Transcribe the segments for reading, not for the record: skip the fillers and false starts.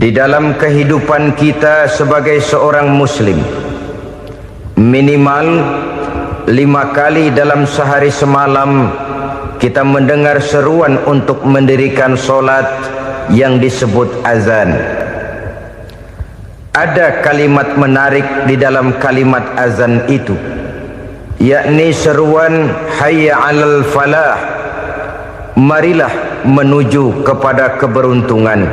Di dalam kehidupan kita sebagai seorang muslim, minimal 5 kali dalam sehari semalam kita mendengar seruan untuk mendirikan solat yang disebut azan. Ada kalimat menarik di dalam kalimat azan itu, yakni seruan hayya 'alal falah, marilah menuju kepada keberuntungan,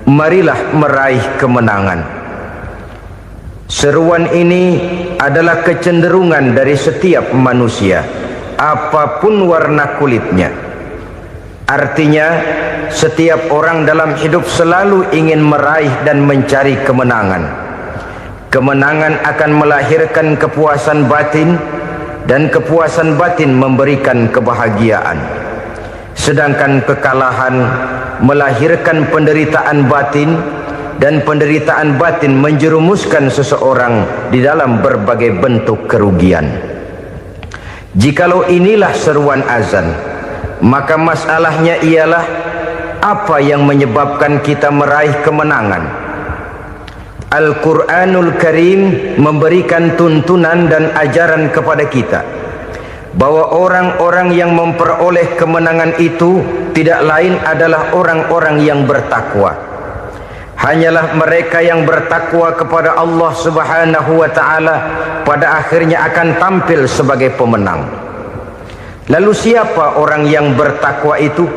marilah meraih kemenangan. Seruan ini adalah kecenderungan dari setiap manusia, apapun warna kulitnya. Artinya, setiap orang dalam hidup selalu ingin meraih dan mencari kemenangan. Kemenangan akan melahirkan kepuasan batin, dan kepuasan batin memberikan kebahagiaan. Sedangkan kekalahan melahirkan penderitaan batin, dan penderitaan batin menjerumuskan seseorang di dalam berbagai bentuk kerugian. Jikalau inilah seruan azan, maka masalahnya ialah apa yang menyebabkan kita meraih kemenangan. Al-Quranul Karim memberikan tuntunan dan ajaran kepada kita bahwa orang-orang yang memperoleh kemenangan itu tidak lain adalah orang-orang yang bertakwa. Hanyalah mereka yang bertakwa kepada Allah Subhanahu wa ta'ala pada akhirnya akan tampil sebagai pemenang. Lalu siapa orang yang bertakwa itu?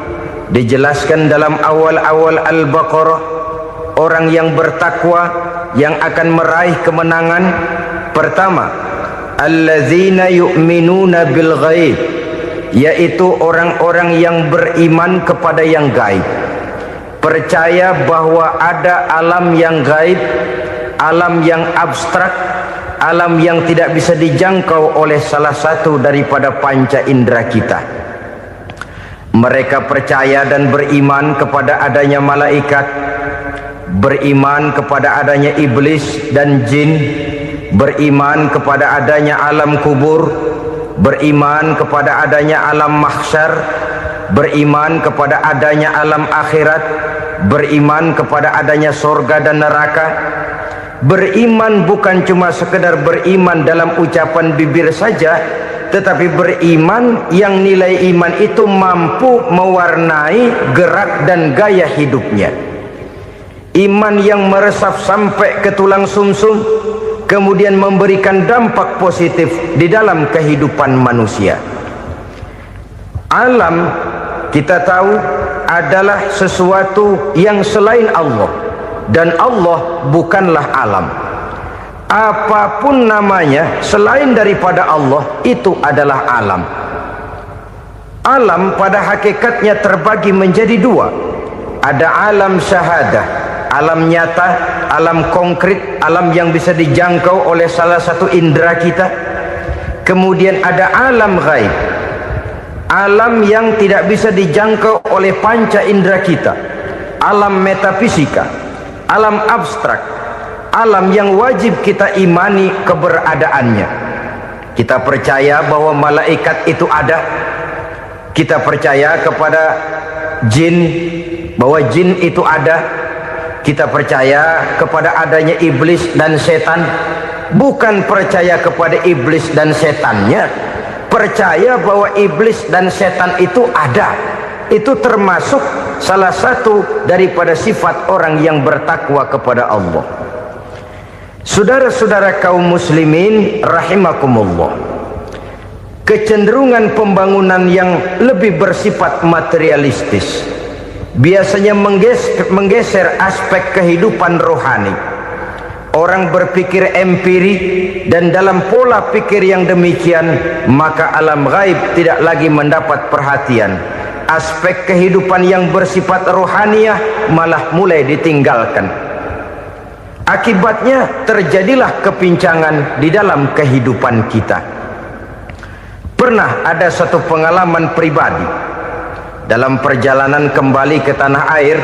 Dijelaskan dalam awal-awal Al-Baqarah, orang yang bertakwa yang akan meraih kemenangan. Pertama, allazina yu'minuna bil ghaib, yaitu orang-orang yang beriman kepada yang gaib, percaya bahwa ada alam yang gaib, alam yang abstrak, alam yang tidak bisa dijangkau oleh salah satu daripada panca indera kita. Mereka percaya dan beriman kepada adanya malaikat, beriman kepada adanya iblis dan jin, beriman kepada adanya alam kubur, beriman kepada adanya alam mahsyar, beriman kepada adanya alam akhirat, beriman kepada adanya surga dan neraka. Beriman bukan cuma sekedar beriman dalam ucapan bibir saja, tetapi beriman yang nilai iman itu mampu mewarnai gerak dan gaya hidupnya. Iman yang meresap sampai ke tulang sumsum, kemudian memberikan dampak positif di dalam kehidupan manusia. Alam, kita tahu, adalah sesuatu yang selain Allah, dan Allah bukanlah alam. Apapun namanya selain daripada Allah, itu adalah alam. Alam pada hakikatnya terbagi menjadi dua. Ada alam syahadah, alam nyata, alam konkret, alam yang bisa dijangkau oleh salah satu indera kita. Kemudian ada alam ghaib, alam yang tidak bisa dijangkau oleh panca indera kita, alam metafisika, alam abstrak, alam yang wajib kita imani keberadaannya. Kita percaya bahwa malaikat itu ada, kita percaya kepada jin, bahwa jin itu ada, kita percaya kepada adanya iblis dan setan. Bukan percaya kepada iblis dan setannya, percaya bahwa iblis dan setan itu ada. Itu termasuk salah satu daripada sifat orang yang bertakwa kepada Allah. Saudara-saudara kaum muslimin rahimakumullah, kecenderungan pembangunan yang lebih bersifat materialistis biasanya menggeser aspek kehidupan rohani. Orang berpikir empiri, dan dalam pola pikir yang demikian, maka alam gaib tidak lagi mendapat perhatian. Aspek kehidupan yang bersifat rohaniah malah mulai ditinggalkan. Akibatnya terjadilah kepincangan di dalam kehidupan kita. Pernah ada satu pengalaman pribadi dalam perjalanan kembali ke tanah air.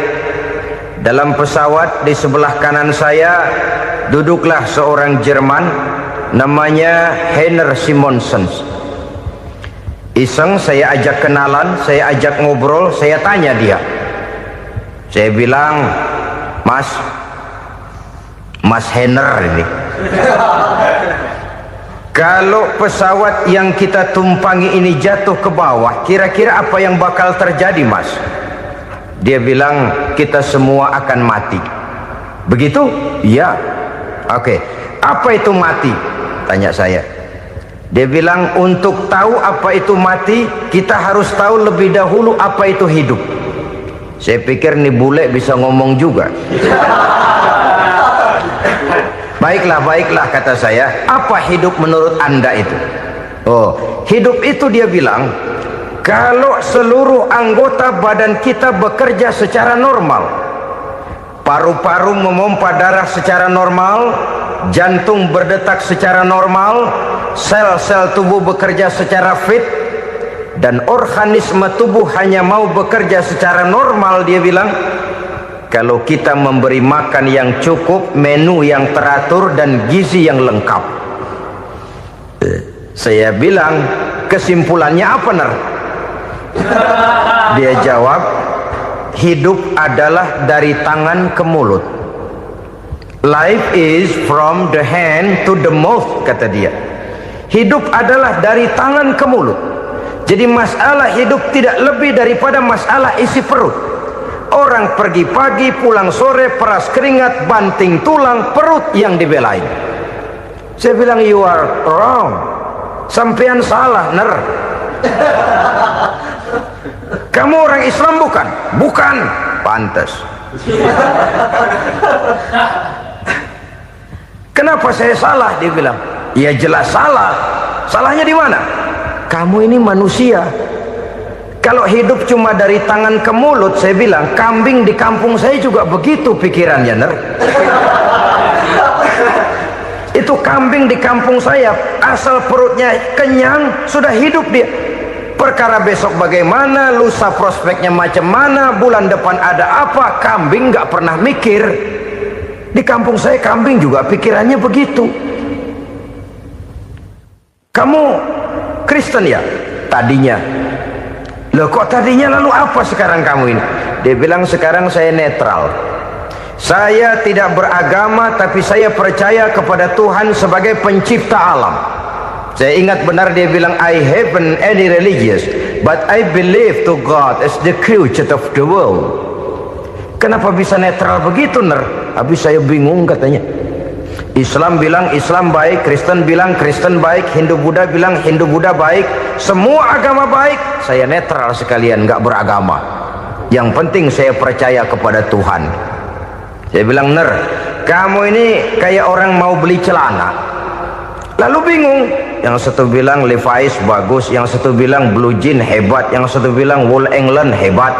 Dalam pesawat di sebelah kanan saya duduklah seorang Jerman, namanya Heiner Simonsen. Iseng saya ajak kenalan, saya ajak ngobrol, saya tanya dia. Saya bilang, Mas Henner ini. Kalau pesawat yang kita tumpangi ini jatuh ke bawah, kira-kira apa yang bakal terjadi, Mas? Dia bilang, kita semua akan mati. Begitu? Ya. Oke. Apa itu mati? Tanya saya. Dia bilang, untuk tahu apa itu mati, kita harus tahu lebih dahulu apa itu hidup. Saya pikir nih bule bisa ngomong juga. Baiklah kata saya. Apa hidup menurut Anda itu? Oh, hidup itu dia bilang, kalau seluruh anggota badan kita bekerja secara normal, paru-paru memompa darah secara normal, jantung berdetak secara normal, sel-sel tubuh bekerja secara fit, dan organisme tubuh hanya mau bekerja secara normal, dia bilang, kalau kita memberi makan yang cukup, menu yang teratur, dan gizi yang lengkap. Saya bilang, kesimpulannya apa, Ner? Dia jawab, hidup adalah dari tangan ke mulut. Life is from the hand to the mouth, kata dia. Hidup adalah dari tangan ke mulut. Jadi masalah hidup tidak lebih daripada masalah isi perut. Orang pergi pagi, pulang sore, peras keringat, banting tulang, perut yang dibelain. Saya bilang, you are wrong. Sampean salah, Ner. Kamu orang Islam bukan? Bukan. Pantas. Kenapa saya salah? Dia bilang, ya jelas salah. Salahnya di mana? Kamu ini manusia. Kalau hidup cuma dari tangan ke mulut, saya bilang, kambing di kampung saya juga begitu pikirannya, Ner. Itu kambing di kampung saya, asal perutnya kenyang, sudah hidup dia. Perkara besok bagaimana, lusa prospeknya macam mana, bulan depan ada apa, kambing nggak pernah mikir. Di kampung saya kambing juga pikirannya begitu. Kamu Kristen ya? Tadinya. Loh, kok tadinya, lalu apa sekarang kamu ini? Dia bilang, sekarang saya netral. Saya tidak beragama, tapi saya percaya kepada Tuhan sebagai pencipta alam. Saya ingat benar dia bilang, I haven't any religious, but I believe to God as the creator of the world. Kenapa bisa netral begitu, Ner? Habis saya bingung, katanya. Islam bilang Islam baik, Kristen bilang Kristen baik, Hindu Buddha bilang Hindu Buddha baik, semua agama baik. Saya netral sekalian, nggak beragama. Yang penting saya percaya kepada Tuhan. Saya bilang, Ner, kamu ini kayak orang mau beli celana, lalu bingung. Yang satu bilang Levi's bagus, yang satu bilang Blue Jean hebat, yang satu bilang Wool England hebat.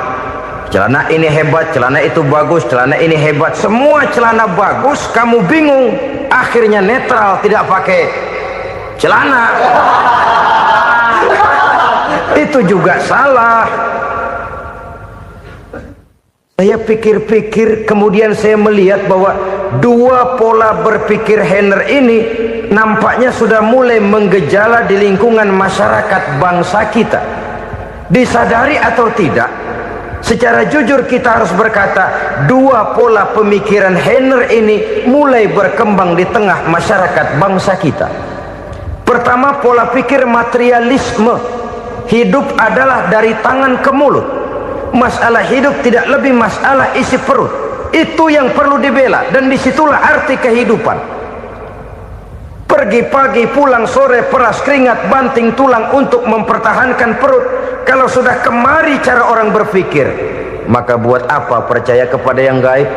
Celana ini hebat, celana itu bagus, celana ini hebat, semua celana bagus, kamu bingung. Akhirnya netral, tidak pakai celana. Itu juga salah. Saya pikir-pikir, kemudian saya melihat bahwa dua pola berpikir Henner ini nampaknya sudah mulai menggejala di lingkungan masyarakat bangsa kita. Disadari atau tidak, secara jujur kita harus berkata, dua pola pemikiran Henner ini mulai berkembang di tengah masyarakat bangsa kita. Pertama, pola pikir materialisme. Hidup adalah dari tangan ke mulut. Masalah hidup tidak lebih masalah isi perut. Itu yang perlu dibela, dan disitulah arti kehidupan. Pergi pagi, pulang sore, peras keringat, banting tulang untuk mempertahankan perut. Kalau sudah kemari cara orang berpikir, maka buat apa percaya kepada yang gaib?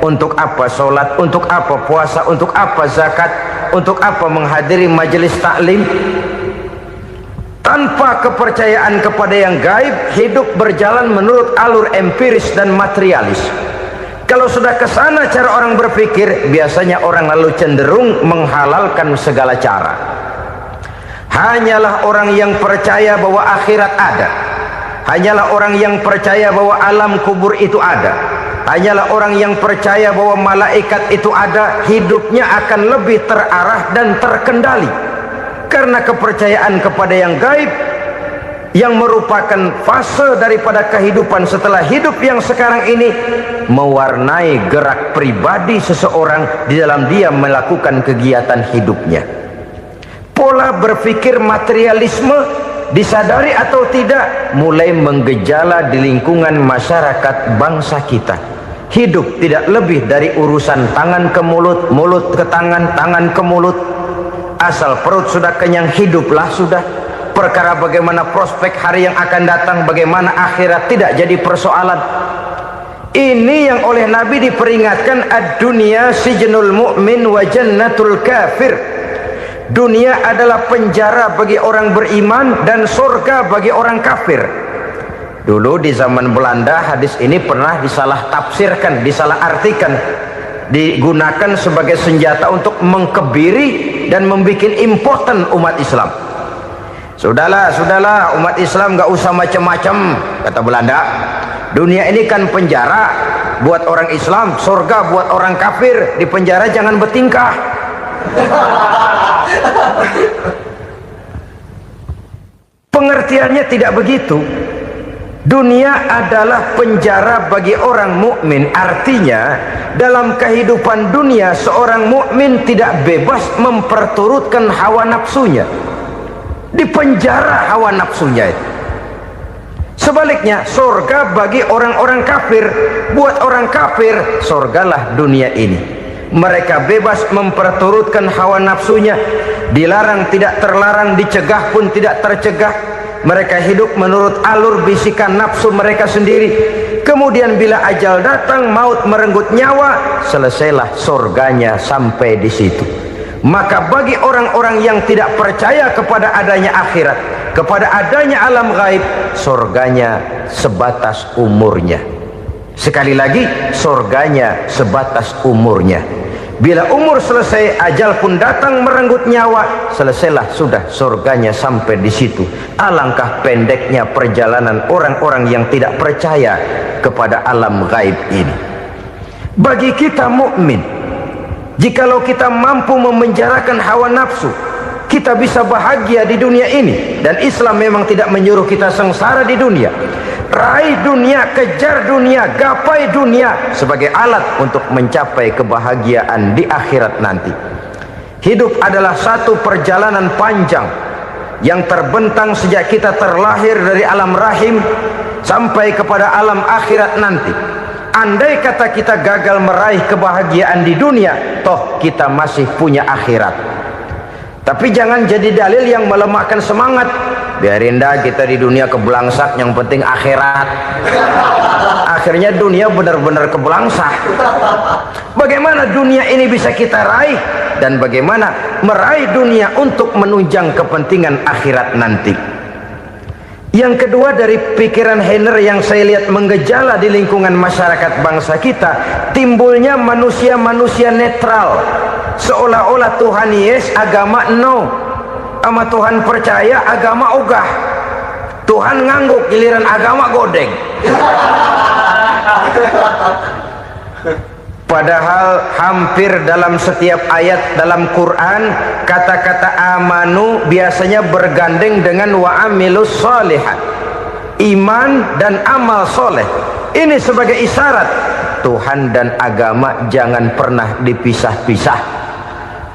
Untuk apa sholat? Untuk apa puasa? Untuk apa zakat? Untuk apa menghadiri majelis taklim? Tanpa kepercayaan kepada yang gaib, hidup berjalan menurut alur empiris dan materialis. Kalau sudah ke sana cara orang berpikir, biasanya orang lalu cenderung menghalalkan segala cara. Hanyalah orang yang percaya bahwa akhirat ada, hanyalah orang yang percaya bahwa alam kubur itu ada, hanyalah orang yang percaya bahwa malaikat itu ada, hidupnya akan lebih terarah dan terkendali. Karena kepercayaan kepada yang gaib yang merupakan fase daripada kehidupan setelah hidup yang sekarang ini, mewarnai gerak pribadi seseorang di dalam dia melakukan kegiatan hidupnya. Pola berpikir materialisme, disadari atau tidak, mulai menggejala di lingkungan masyarakat bangsa kita. Hidup tidak lebih dari urusan tangan ke mulut, mulut ke tangan, tangan ke mulut. Asal perut sudah kenyang, hiduplah sudah. Perkara bagaimana prospek hari yang akan datang, bagaimana akhirat, tidak jadi persoalan. Ini yang oleh Nabi diperingatkan, ad-dunya sijnul mu'min wa jannatul kafir. Dunia adalah penjara bagi orang beriman dan surga bagi orang kafir. Dulu di zaman Belanda hadis ini pernah disalah tafsirkan, disalah artikan, digunakan sebagai senjata untuk mengkebiri dan membuat impoten umat Islam. Sudahlah umat Islam gak usah macam-macam, kata Belanda. Dunia ini kan penjara buat orang Islam, surga buat orang kafir. Di penjara jangan bertingkah. Pengertiannya tidak begitu. Dunia adalah penjara bagi orang mukmin. Artinya dalam kehidupan dunia seorang mukmin tidak bebas memperturutkan hawa nafsunya. Di penjara hawa nafsunya itu. Sebaliknya surga bagi orang-orang kafir. Buat orang kafir surgalah dunia ini. Mereka bebas memperturutkan hawa nafsunya, dilarang tidak terlarang, dicegah pun tidak tercegah. Mereka hidup menurut alur bisikan nafsu mereka sendiri. Kemudian bila ajal datang, maut merenggut nyawa, selesailah surganya sampai di situ. Maka bagi orang-orang yang tidak percaya kepada adanya akhirat, kepada adanya alam gaib, surganya sebatas umurnya. Sekali lagi, surganya sebatas umurnya. Bila umur selesai, ajal pun datang merenggut nyawa, selesailah sudah surganya sampai di situ. Alangkah pendeknya perjalanan orang-orang yang tidak percaya kepada alam gaib ini. Bagi kita mukmin, jikalau kita mampu memenjarakan hawa nafsu, kita bisa bahagia di dunia ini. Dan Islam memang tidak menyuruh kita sengsara di dunia. Raih dunia, kejar dunia, gapai dunia sebagai alat untuk mencapai kebahagiaan di akhirat nanti. Hidup adalah satu perjalanan panjang yang terbentang sejak kita terlahir dari alam rahim sampai kepada alam akhirat nanti. Andai kata kita gagal meraih kebahagiaan di dunia, toh kita masih punya akhirat. Tapi jangan jadi dalil yang melemahkan semangat. Biarin dah kita di dunia kebelangsak, yang penting akhirat. Akhirnya dunia benar-benar kebelangsak. Bagaimana dunia ini bisa kita raih, dan bagaimana meraih dunia untuk menunjang kepentingan akhirat nanti. Yang kedua, dari pikiran Heiner yang saya lihat menggejala di lingkungan masyarakat bangsa kita, timbulnya manusia-manusia netral. Seolah-olah Tuhan yes, agama no. Sama Tuhan percaya, agama ogah. Tuhan ngangguk, giliran agama godeng. Padahal hampir dalam setiap ayat dalam Quran, kata-kata amanu biasanya bergandeng dengan wa amilus sholihat. Iman dan amal soleh. Ini sebagai isyarat Tuhan dan agama jangan pernah dipisah-pisah.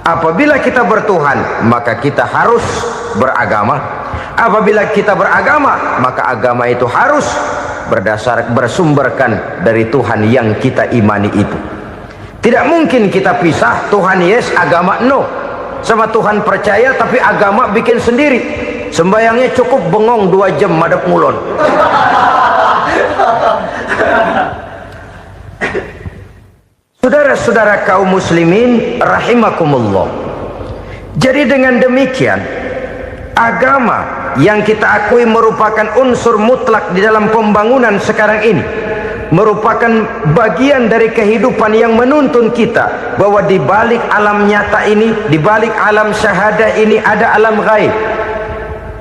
Apabila kita bertuhan, maka kita harus beragama. Apabila kita beragama, maka agama itu harus bersumberkan dari Tuhan yang kita imani itu. Tidak mungkin kita pisah, Tuhan yes, agama no. Sama Tuhan percaya tapi agama bikin sendiri. Sembayangnya cukup bengong 2 jam madep ngulon. Saudara-saudara kaum muslimin rahimakumullah. Jadi dengan demikian, agama yang kita akui merupakan unsur mutlak di dalam pembangunan sekarang ini, merupakan bagian dari kehidupan yang menuntun kita bahwa di balik alam nyata ini, di balik alam syahadah ini ada alam gaib.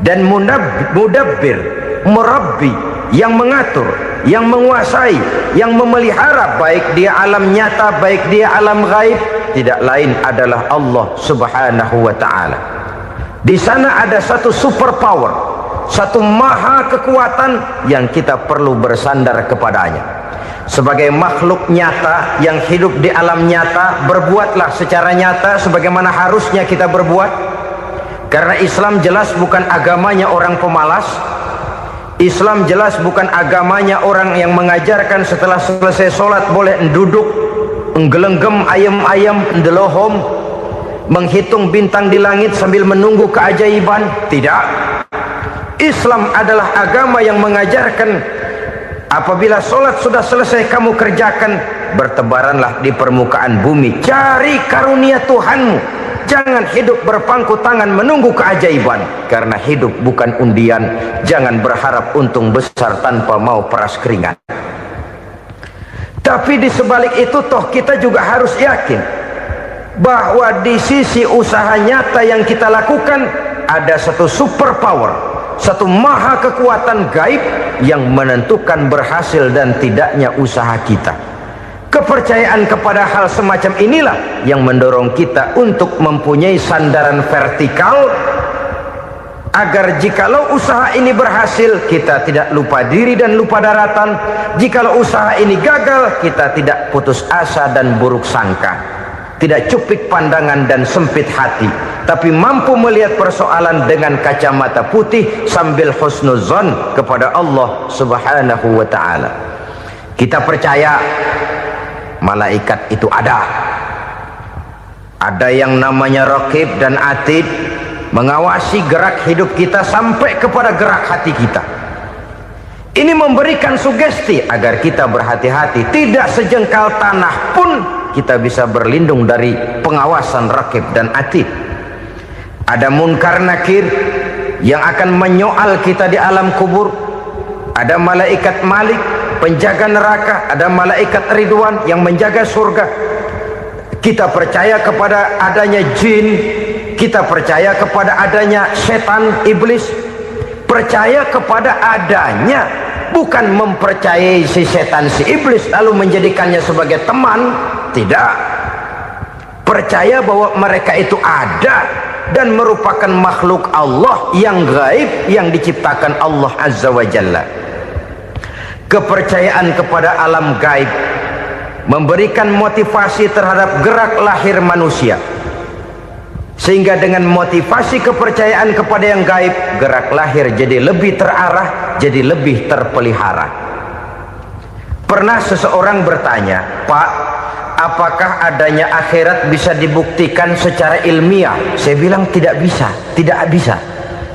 Dan mudabbir, murabbi, yang mengatur, yang menguasai, yang memelihara, baik dia alam nyata, baik dia alam gaib, tidak lain adalah Allah Subhanahu wa ta'ala. Di sana ada satu super power, satu maha kekuatan yang kita perlu bersandar kepadanya. Sebagai makhluk nyata yang hidup di alam nyata, berbuatlah secara nyata sebagaimana harusnya kita berbuat. Karena Islam jelas bukan agamanya orang pemalas. Islam jelas bukan agamanya orang yang mengajarkan setelah selesai sholat boleh duduk nggelenggem ayam-ayam ndelohom, menghitung bintang di langit sambil menunggu keajaiban. Tidak. Islam adalah agama yang mengajarkan apabila sholat sudah selesai kamu kerjakan, bertebaranlah di permukaan bumi, cari karunia Tuhanmu. Jangan hidup berpangku tangan menunggu keajaiban, karena hidup bukan undian. Jangan berharap untung besar tanpa mau peras keringat. Tapi di sebalik itu toh kita juga harus yakin bahwa di sisi usaha nyata yang kita lakukan ada satu super power, satu maha kekuatan gaib yang menentukan berhasil dan tidaknya usaha kita. Kepercayaan kepada hal semacam inilah yang mendorong kita untuk mempunyai sandaran vertikal, agar jikalau usaha ini berhasil, kita tidak lupa diri dan lupa daratan. Jikalau usaha ini gagal, kita tidak putus asa dan buruk sangka, tidak cupik pandangan dan sempit hati, tapi mampu melihat persoalan dengan kacamata putih sambil husnuzon kepada Allah Subhanahu wa ta'ala. Kita percaya malaikat itu ada yang namanya Raqib dan Atid, mengawasi gerak hidup kita sampai kepada gerak hati kita. Ini memberikan sugesti agar kita berhati-hati, tidak sejengkal tanah pun kita bisa berlindung dari pengawasan Raqib dan Atid. Ada munkar nakir yang akan menyoal kita di alam kubur. Ada malaikat Malik, penjaga neraka. Ada malaikat Ridwan yang menjaga surga. Kita percaya kepada adanya jin, kita percaya kepada adanya setan, iblis. Percaya kepada adanya, bukan mempercayai si setan, si iblis lalu menjadikannya sebagai teman. Tidak. Percaya bahwa mereka itu ada dan merupakan makhluk Allah yang gaib yang diciptakan Allah Azza wa Jalla. Kepercayaan kepada alam gaib memberikan motivasi terhadap gerak lahir manusia, sehingga dengan motivasi kepercayaan kepada yang gaib, gerak lahir jadi lebih terarah, jadi lebih terpelihara. Pernah seseorang bertanya, "Pak, apakah adanya akhirat bisa dibuktikan secara ilmiah?" Saya bilang tidak bisa, tidak bisa.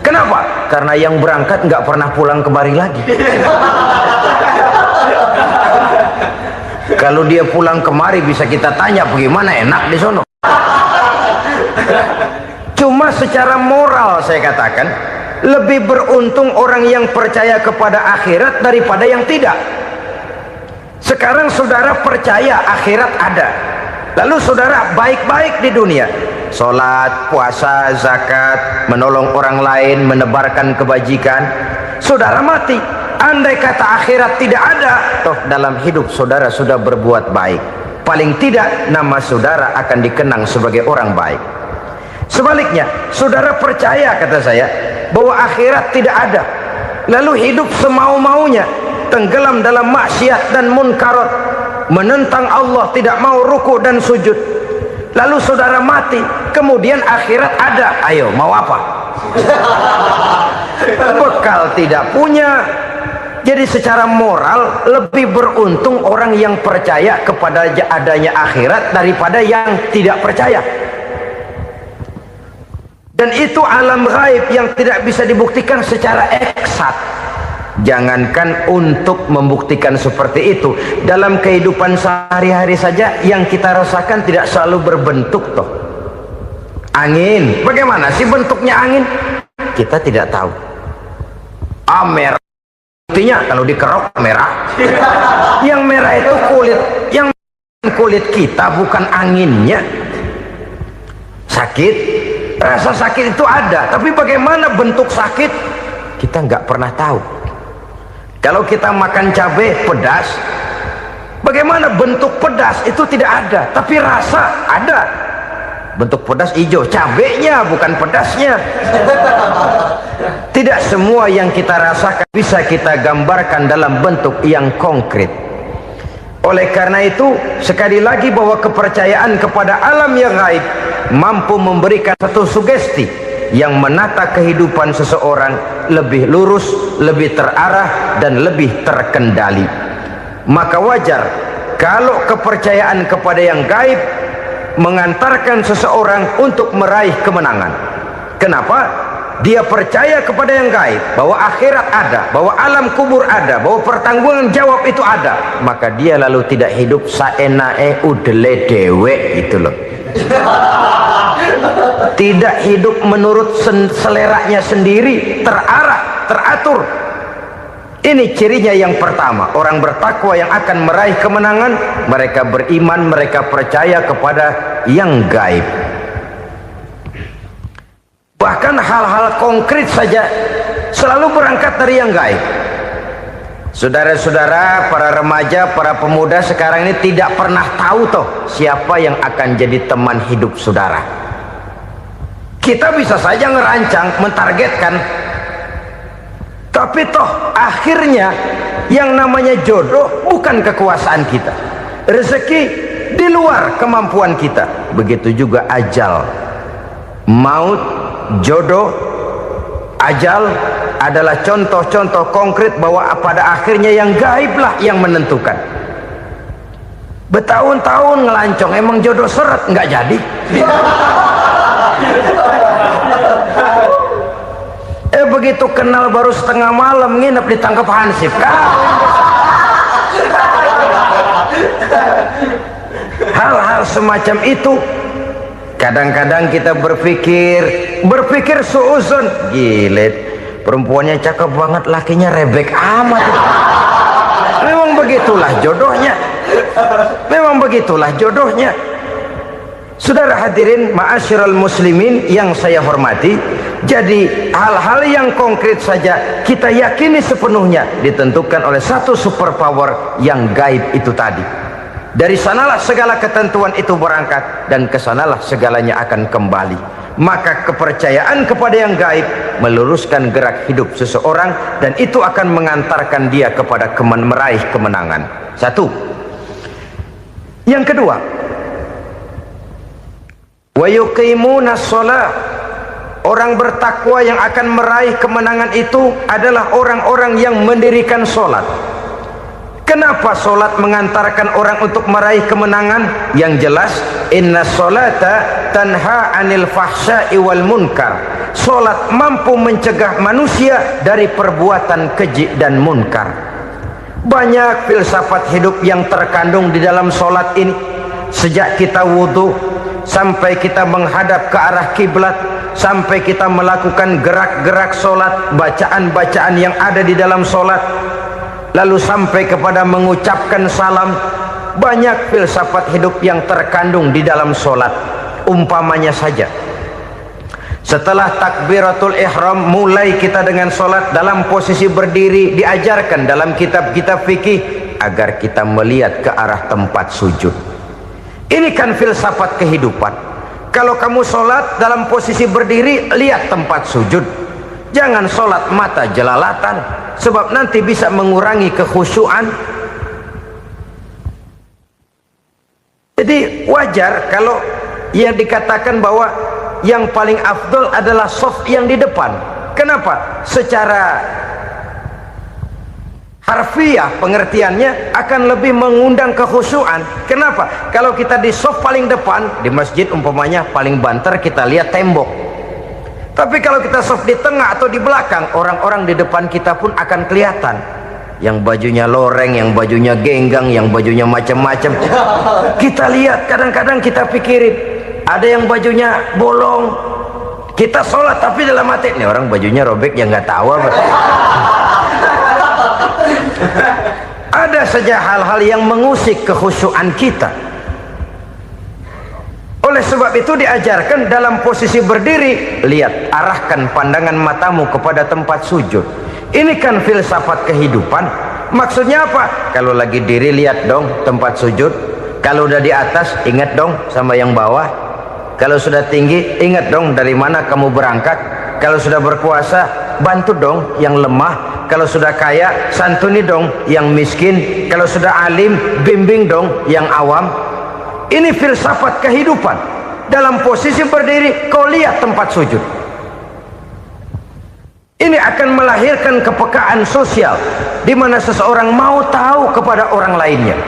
Kenapa? Karena yang berangkat nggak pernah pulang kembali lagi. Kalau dia pulang kemari bisa kita tanya bagaimana enak di sono. Cuma secara moral saya katakan, lebih beruntung orang yang percaya kepada akhirat daripada yang tidak. Sekarang saudara percaya akhirat ada, lalu saudara baik-baik di dunia, sholat, puasa, zakat, menolong orang lain, menebarkan kebajikan. Saudara mati, andai kata akhirat tidak ada, toh dalam hidup saudara sudah berbuat baik, paling tidak nama saudara akan dikenang sebagai orang baik. Sebaliknya, saudara percaya, kata saya, bahwa akhirat tidak ada, lalu hidup semau-maunya, tenggelam dalam maksiat dan munkarat, menentang Allah, tidak mau ruku dan sujud, lalu saudara mati, kemudian akhirat ada. Ayo, mau apa? Bekal tidak punya. Jadi secara moral lebih beruntung orang yang percaya kepada adanya akhirat daripada yang tidak percaya. Dan itu alam gaib yang tidak bisa dibuktikan secara eksat. Jangankan untuk membuktikan seperti itu, dalam kehidupan sehari-hari saja yang kita rasakan tidak selalu berbentuk toh. Angin, bagaimana sih bentuknya angin? Kita tidak tahu. Merah, buktinya kalau dikerok merah. Yang merah itu kulit, yang kulit kita bukan anginnya. Sakit, rasa sakit itu ada, tapi bagaimana bentuk sakit kita nggak pernah tahu. Kalau kita makan cabai pedas, bagaimana bentuk pedas itu tidak ada, tapi rasa ada. bentuk pedas hijau, cabenya bukan pedasnya. Tidak semua yang kita rasakan bisa kita gambarkan dalam bentuk yang konkret. Oleh karena itu, sekali lagi bahwa kepercayaan kepada alam yang gaib mampu memberikan satu sugesti yang menata kehidupan seseorang lebih lurus, lebih terarah, dan lebih terkendali. Maka wajar kalau kepercayaan kepada yang gaib mengantarkan seseorang untuk meraih kemenangan. Kenapa? Dia percaya kepada yang gaib, bahwa akhirat ada, bahwa alam kubur ada, bahwa pertanggungan jawab itu ada. Maka dia lalu tidak hidup saenae udele dewe, itu loh. Tidak hidup menurut seleranya sendiri, terarah, teratur. Ini cirinya yang pertama. Orang bertakwa yang akan meraih kemenangan, mereka beriman, mereka percaya kepada yang gaib. Bahkan hal-hal konkret saja selalu berangkat dari yang gaib. Saudara-saudara, para remaja, para pemuda sekarang ini tidak pernah tahu toh siapa yang akan jadi teman hidup saudara. Kita bisa saja ngerancang, mentargetkan, tapi toh akhirnya yang namanya jodoh bukan kekuasaan kita. Rezeki di luar kemampuan kita. Begitu juga ajal, maut, jodoh, ajal adalah contoh-contoh konkret bahwa pada akhirnya yang gaiblah yang menentukan. Bertahun-tahun ngelancong, emang jodoh seret, nggak jadi. Begitu kenal baru setengah malam nginep ditangkap hansip kan. Hal-hal semacam itu kadang-kadang kita berpikir suuzon, gilet, perempuannya cakep banget, lakinya rebek amat. Memang begitulah jodohnya. Memang begitulah jodohnya. Saudara hadirin ma'asyiral muslimin yang saya hormati, jadi hal-hal yang konkret saja kita yakini sepenuhnya ditentukan oleh satu superpower yang gaib itu tadi. Dari sanalah segala ketentuan itu berangkat dan kesanalah segalanya akan kembali. Maka kepercayaan kepada yang gaib meluruskan gerak hidup seseorang dan itu akan mengantarkan dia kepada meraih kemenangan. Satu. Yang kedua, wa yuqimuna shalah. Orang bertakwa yang akan meraih kemenangan itu adalah orang-orang yang mendirikan sholat. Kenapa sholat mengantarkan orang untuk meraih kemenangan? Yang jelas, inna sholata tanha anil fahsya'i wal munkar. Sholat mampu mencegah manusia dari perbuatan keji dan munkar. Banyak filsafat hidup yang terkandung di dalam sholat ini. Sejak kita wudhu sampai kita menghadap ke arah kiblat, sampai kita melakukan gerak-gerak sholat, bacaan-bacaan yang ada di dalam sholat, lalu sampai kepada mengucapkan salam. Banyak filsafat hidup yang terkandung di dalam sholat. Umpamanya saja, setelah takbiratul ihram mulai kita dengan sholat dalam posisi berdiri, diajarkan dalam kitab-kitab fikih agar kita melihat ke arah tempat sujud. Ini kan filsafat kehidupan. Kalau kamu sholat dalam posisi berdiri, lihat tempat sujud. Jangan sholat mata jelalatan, sebab nanti bisa mengurangi kekhusyuan. Jadi wajar kalau yang dikatakan bahwa yang paling afdol adalah shaf yang di depan. Kenapa? Secara harfiah pengertiannya akan lebih mengundang kekhusyuan. Kenapa? Kalau kita di shaf paling depan di masjid umpamanya paling banter kita lihat tembok. Tapi kalau kita shaf di tengah atau di belakang, orang-orang di depan kita pun akan kelihatan. Yang bajunya loreng, yang bajunya genggang, yang bajunya macam-macam. Kita lihat, kadang-kadang kita pikirin, ada yang bajunya bolong. Kita sholat tapi dalam hati, nih orang bajunya robek yang nggak tahu apa. Ada saja hal-hal yang mengusik kekhusyuan kita. Oleh sebab itu diajarkan dalam posisi berdiri, lihat, arahkan pandangan matamu kepada tempat sujud. Ini kan filsafat kehidupan. Maksudnya apa? Kalau lagi diri lihat dong tempat sujud. Kalau udah di atas ingat dong sama yang bawah. Kalau sudah tinggi, ingat dong dari mana kamu berangkat. Kalau sudah berkuasa, bantu dong yang lemah. Kalau sudah kaya, santuni dong yang miskin. Kalau sudah alim, bimbing dong yang awam. Ini filsafat kehidupan. Dalam posisi berdiri, kau lihat tempat sujud. Ini akan melahirkan kepekaan sosial, di mana seseorang mau tahu kepada orang lainnya.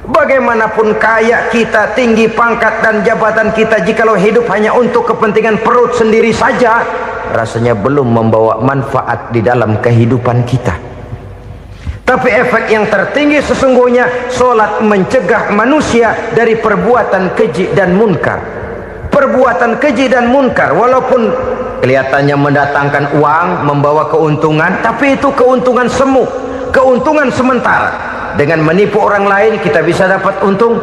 Bagaimanapun kaya kita, tinggi pangkat dan jabatan kita, jikalau hidup hanya untuk kepentingan perut sendiri saja, rasanya belum membawa manfaat di dalam kehidupan kita. Tapi efek yang tertinggi sesungguhnya, solat mencegah manusia dari perbuatan keji dan munkar. Perbuatan keji dan munkar, walaupun kelihatannya mendatangkan uang, membawa keuntungan, tapi itu keuntungan semu, keuntungan sementara. Dengan menipu orang lain kita bisa dapat untung,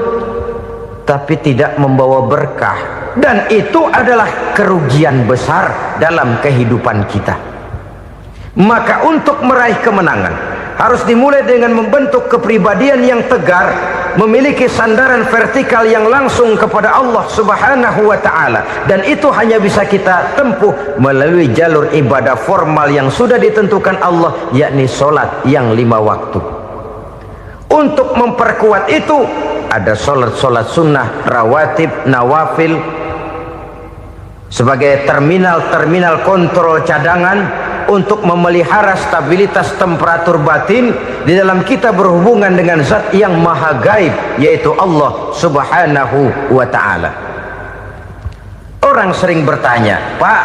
tapi tidak membawa berkah, dan itu adalah kerugian besar dalam kehidupan kita. Maka untuk meraih kemenangan harus dimulai dengan membentuk kepribadian yang tegar, memiliki sandaran vertikal yang langsung kepada Allah Subhanahu wa ta'ala, dan itu hanya bisa kita tempuh melalui jalur ibadah formal yang sudah ditentukan Allah, yakni solat yang 5 waktu. Untuk memperkuat itu ada solat-solat sunnah, rawatib, nawafil sebagai terminal kontrol cadangan untuk memelihara stabilitas temperatur batin di dalam kita berhubungan dengan zat yang maha gaib, yaitu Allah Subhanahu wa ta'ala. Orang sering bertanya, Pak,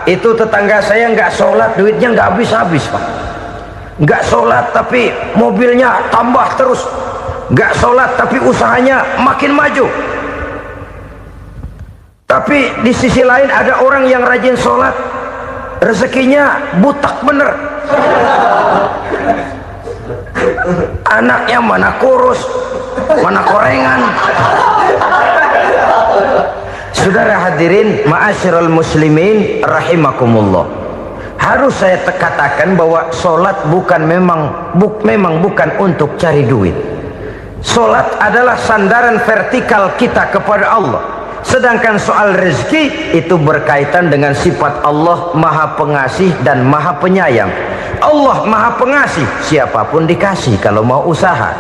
itu tetangga saya nggak sholat, duitnya nggak habis-habis, Pak. Nggak sholat tapi mobilnya tambah terus, nggak sholat tapi usahanya makin maju. Tapi di sisi lain ada orang yang rajin sholat, rezekinya butak bener, anaknya mana kurus, mana korengan. Saudara hadirin ma'asyiral muslimin rahimakumullah, harus saya katakan bahwa solat memang bukan untuk cari duit. Solat adalah sandaran vertikal kita kepada Allah. Sedangkan soal rezeki itu berkaitan dengan sifat Allah maha pengasih dan maha penyayang. Allah maha pengasih, siapapun dikasih kalau mau usaha.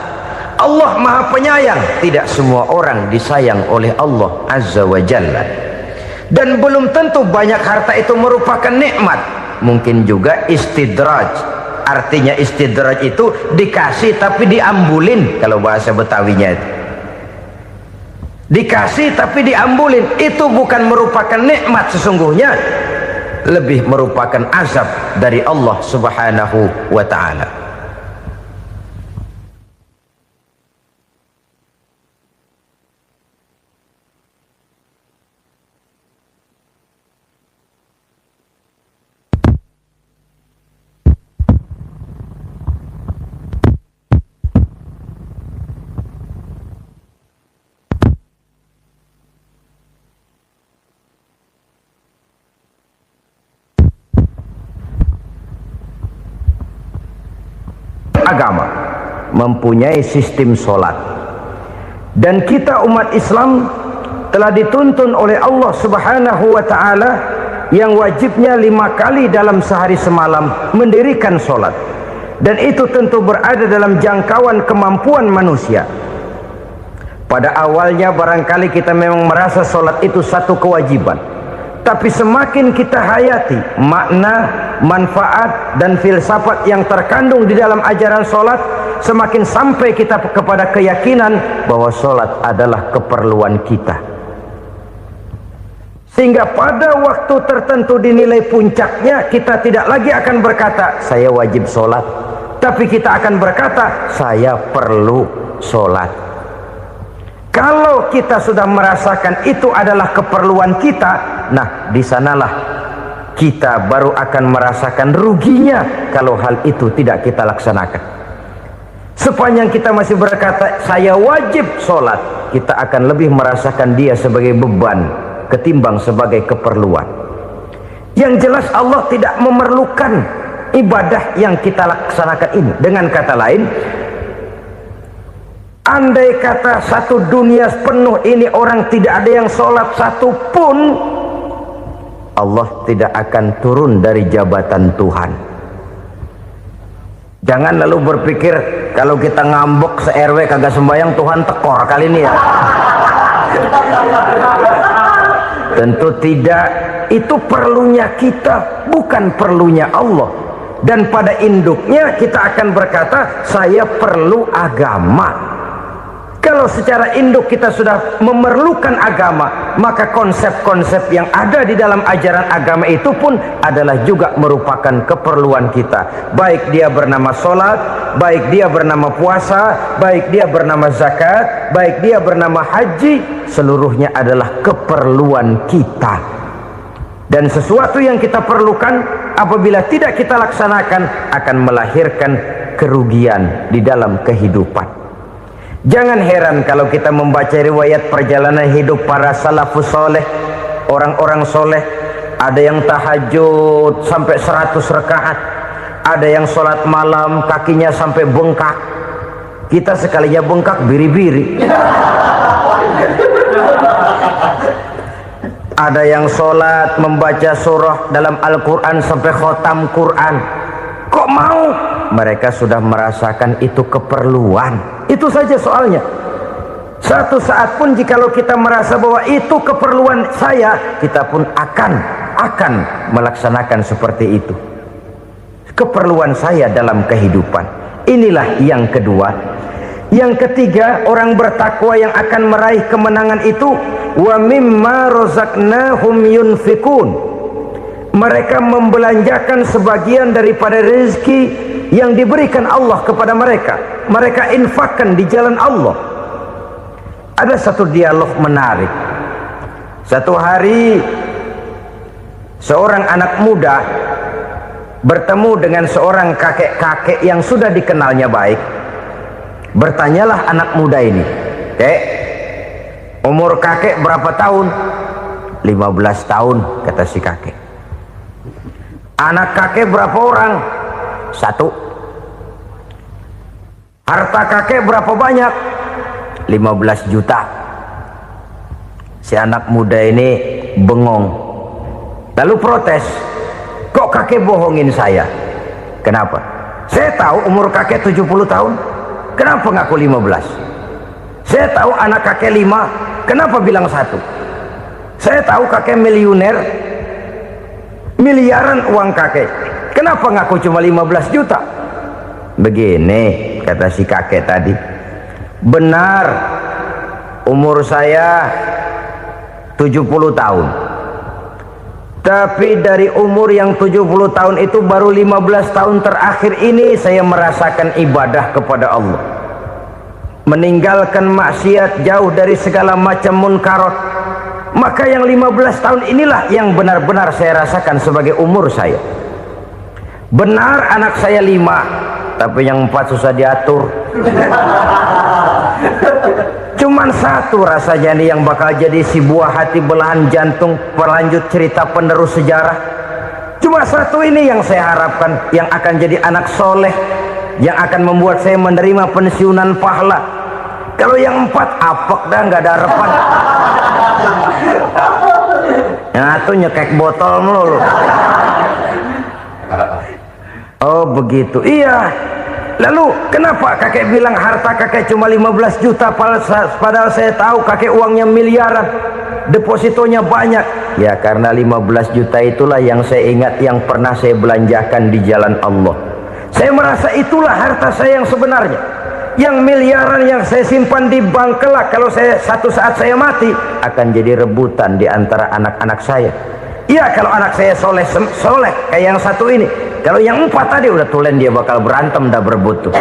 Allah maha penyayang, tidak semua orang disayang oleh Allah Azza wa Jalla. Dan belum tentu banyak harta itu merupakan nikmat. Mungkin juga istidraj. Artinya istidraj itu dikasih tapi diambulin, kalau bahasa Betawinya itu. Dikasih tapi diambulin, itu bukan merupakan nikmat sesungguhnya, lebih merupakan azab dari Allah Subhanahu wa ta'ala. Agama mempunyai sistem solat, dan kita umat Islam telah dituntun oleh Allah Subhanahu wa ta'ala yang wajibnya 5 kali dalam sehari semalam mendirikan solat, dan itu tentu berada dalam jangkauan kemampuan manusia. Pada awalnya barangkali kita memang merasa solat itu satu kewajiban, tapi semakin kita hayati makna, manfaat dan filsafat yang terkandung di dalam ajaran solat, semakin sampai kita kepada keyakinan bahwa solat adalah keperluan kita. Sehingga pada waktu tertentu dinilai puncaknya, kita tidak lagi akan berkata saya wajib solat, tapi kita akan berkata saya perlu solat. Kalau kita sudah merasakan itu adalah keperluan kita, nah di sanalah kita baru akan merasakan ruginya kalau hal itu tidak kita laksanakan. Sepanjang kita masih berkata saya wajib sholat, kita akan lebih merasakan dia sebagai beban ketimbang sebagai keperluan. Yang jelas Allah tidak memerlukan ibadah yang kita laksanakan ini. Dengan kata lain, Andai kata satu dunia penuh ini orang tidak ada yang sholat satu pun, Allah tidak akan turun dari jabatan Tuhan. Jangan lalu berpikir kalau kita ngambek se-RW kagak sembahyang Tuhan tekor kali ini ya. Tentu tidak. Itu perlunya kita, bukan perlunya Allah. Dan pada induknya kita akan berkata, saya perlu agama. Kalau secara induk kita sudah memerlukan agama, maka konsep-konsep yang ada di dalam ajaran agama itu pun adalah juga merupakan keperluan kita. Baik dia bernama sholat, baik dia bernama puasa, baik dia bernama zakat, baik dia bernama haji, seluruhnya adalah keperluan kita. Dan sesuatu yang kita perlukan apabila tidak kita laksanakan akan melahirkan kerugian di dalam kehidupan. Jangan heran kalau kita membaca riwayat perjalanan hidup para salafus soleh, orang-orang soleh. Ada yang tahajud sampai 100 rakaat, ada yang sholat malam kakinya sampai bengkak. Kita sekalinya bengkak biri-biri. Ada yang sholat membaca surah dalam Al-Quran sampai khotam Quran. Kok mau? Mereka sudah merasakan itu keperluan. Itu saja soalnya. Satu saat pun jikalau kita merasa bahwa itu keperluan saya, kita pun akan melaksanakan seperti itu. Keperluan saya dalam kehidupan. Inilah yang kedua. Yang ketiga, orang bertakwa yang akan meraih kemenangan itu, wa mimma razaqnahum yunfikun. Mereka membelanjakan sebagian daripada rezeki yang diberikan Allah kepada mereka. Mereka infakkan di jalan Allah. Ada satu dialog menarik. Satu hari seorang anak muda bertemu dengan seorang kakek-kakek yang sudah dikenalnya baik. Bertanyalah anak muda ini, "Kek, umur kakek berapa tahun?" 15 tahun, kata si kakek. "Anak kakek berapa orang?" 1. "Harta kakek berapa banyak?" 15 juta. Si anak muda ini bengong, lalu protes, "Kok kakek bohongin saya?" "Kenapa?" "Saya tahu umur kakek 70 tahun. Kenapa ngaku 15? Saya tahu anak kakek 5. Kenapa bilang 1? Saya tahu kakek miliuner, miliaran uang kakek. Kenapa ngaku cuma 15 juta? Begini, kata si kakek tadi. Benar, umur saya 70 tahun. Tapi dari umur yang 70 tahun itu baru 15 tahun terakhir ini saya merasakan ibadah kepada Allah. Meninggalkan maksiat, jauh dari segala macam munkarat. Maka yang 15 tahun inilah yang benar-benar saya rasakan sebagai umur saya. Benar anak saya 5, tapi yang 4 susah diatur. Cuman 1 rasanya nih yang bakal jadi si buah hati belahan jantung berlanjut cerita penerus sejarah. Cuma 1 ini yang saya harapkan, yang akan jadi anak soleh, yang akan membuat saya menerima pensiunan pahala. Kalau yang 4 apek dah, nggak ada harapan. Yang 1 nyekek botol mulu. Oh begitu, iya. Lalu kenapa kakek bilang harta kakek cuma 15 juta padahal saya tahu kakek uangnya miliaran, depositonya banyak? Ya karena 15 juta itulah yang saya ingat yang pernah saya belanjakan di jalan Allah. Saya merasa itulah harta saya yang sebenarnya. Yang miliaran yang saya simpan di bank kelak kalau satu saat saya mati akan jadi rebutan di antara anak-anak saya. Iya kalau anak saya soleh kayak yang 1 ini. Kalau yang 4 tadi udah tulen dia bakal berantem dah berebut tuh.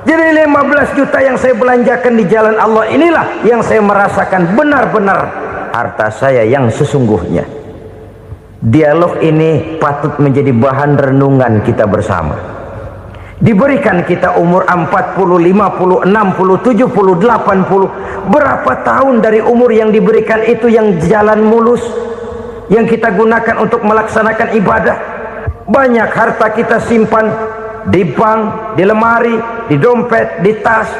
Jadi 15 juta yang saya belanjakan di jalan Allah inilah yang saya merasakan benar-benar harta saya yang sesungguhnya. Dialog ini patut menjadi bahan renungan kita bersama. Diberikan kita umur 40, 50, 60, 70, 80. Berapa tahun dari umur yang diberikan itu yang jalan mulus, yang kita gunakan untuk melaksanakan ibadah? Banyak harta kita simpan di bank, di lemari, di dompet, di tas.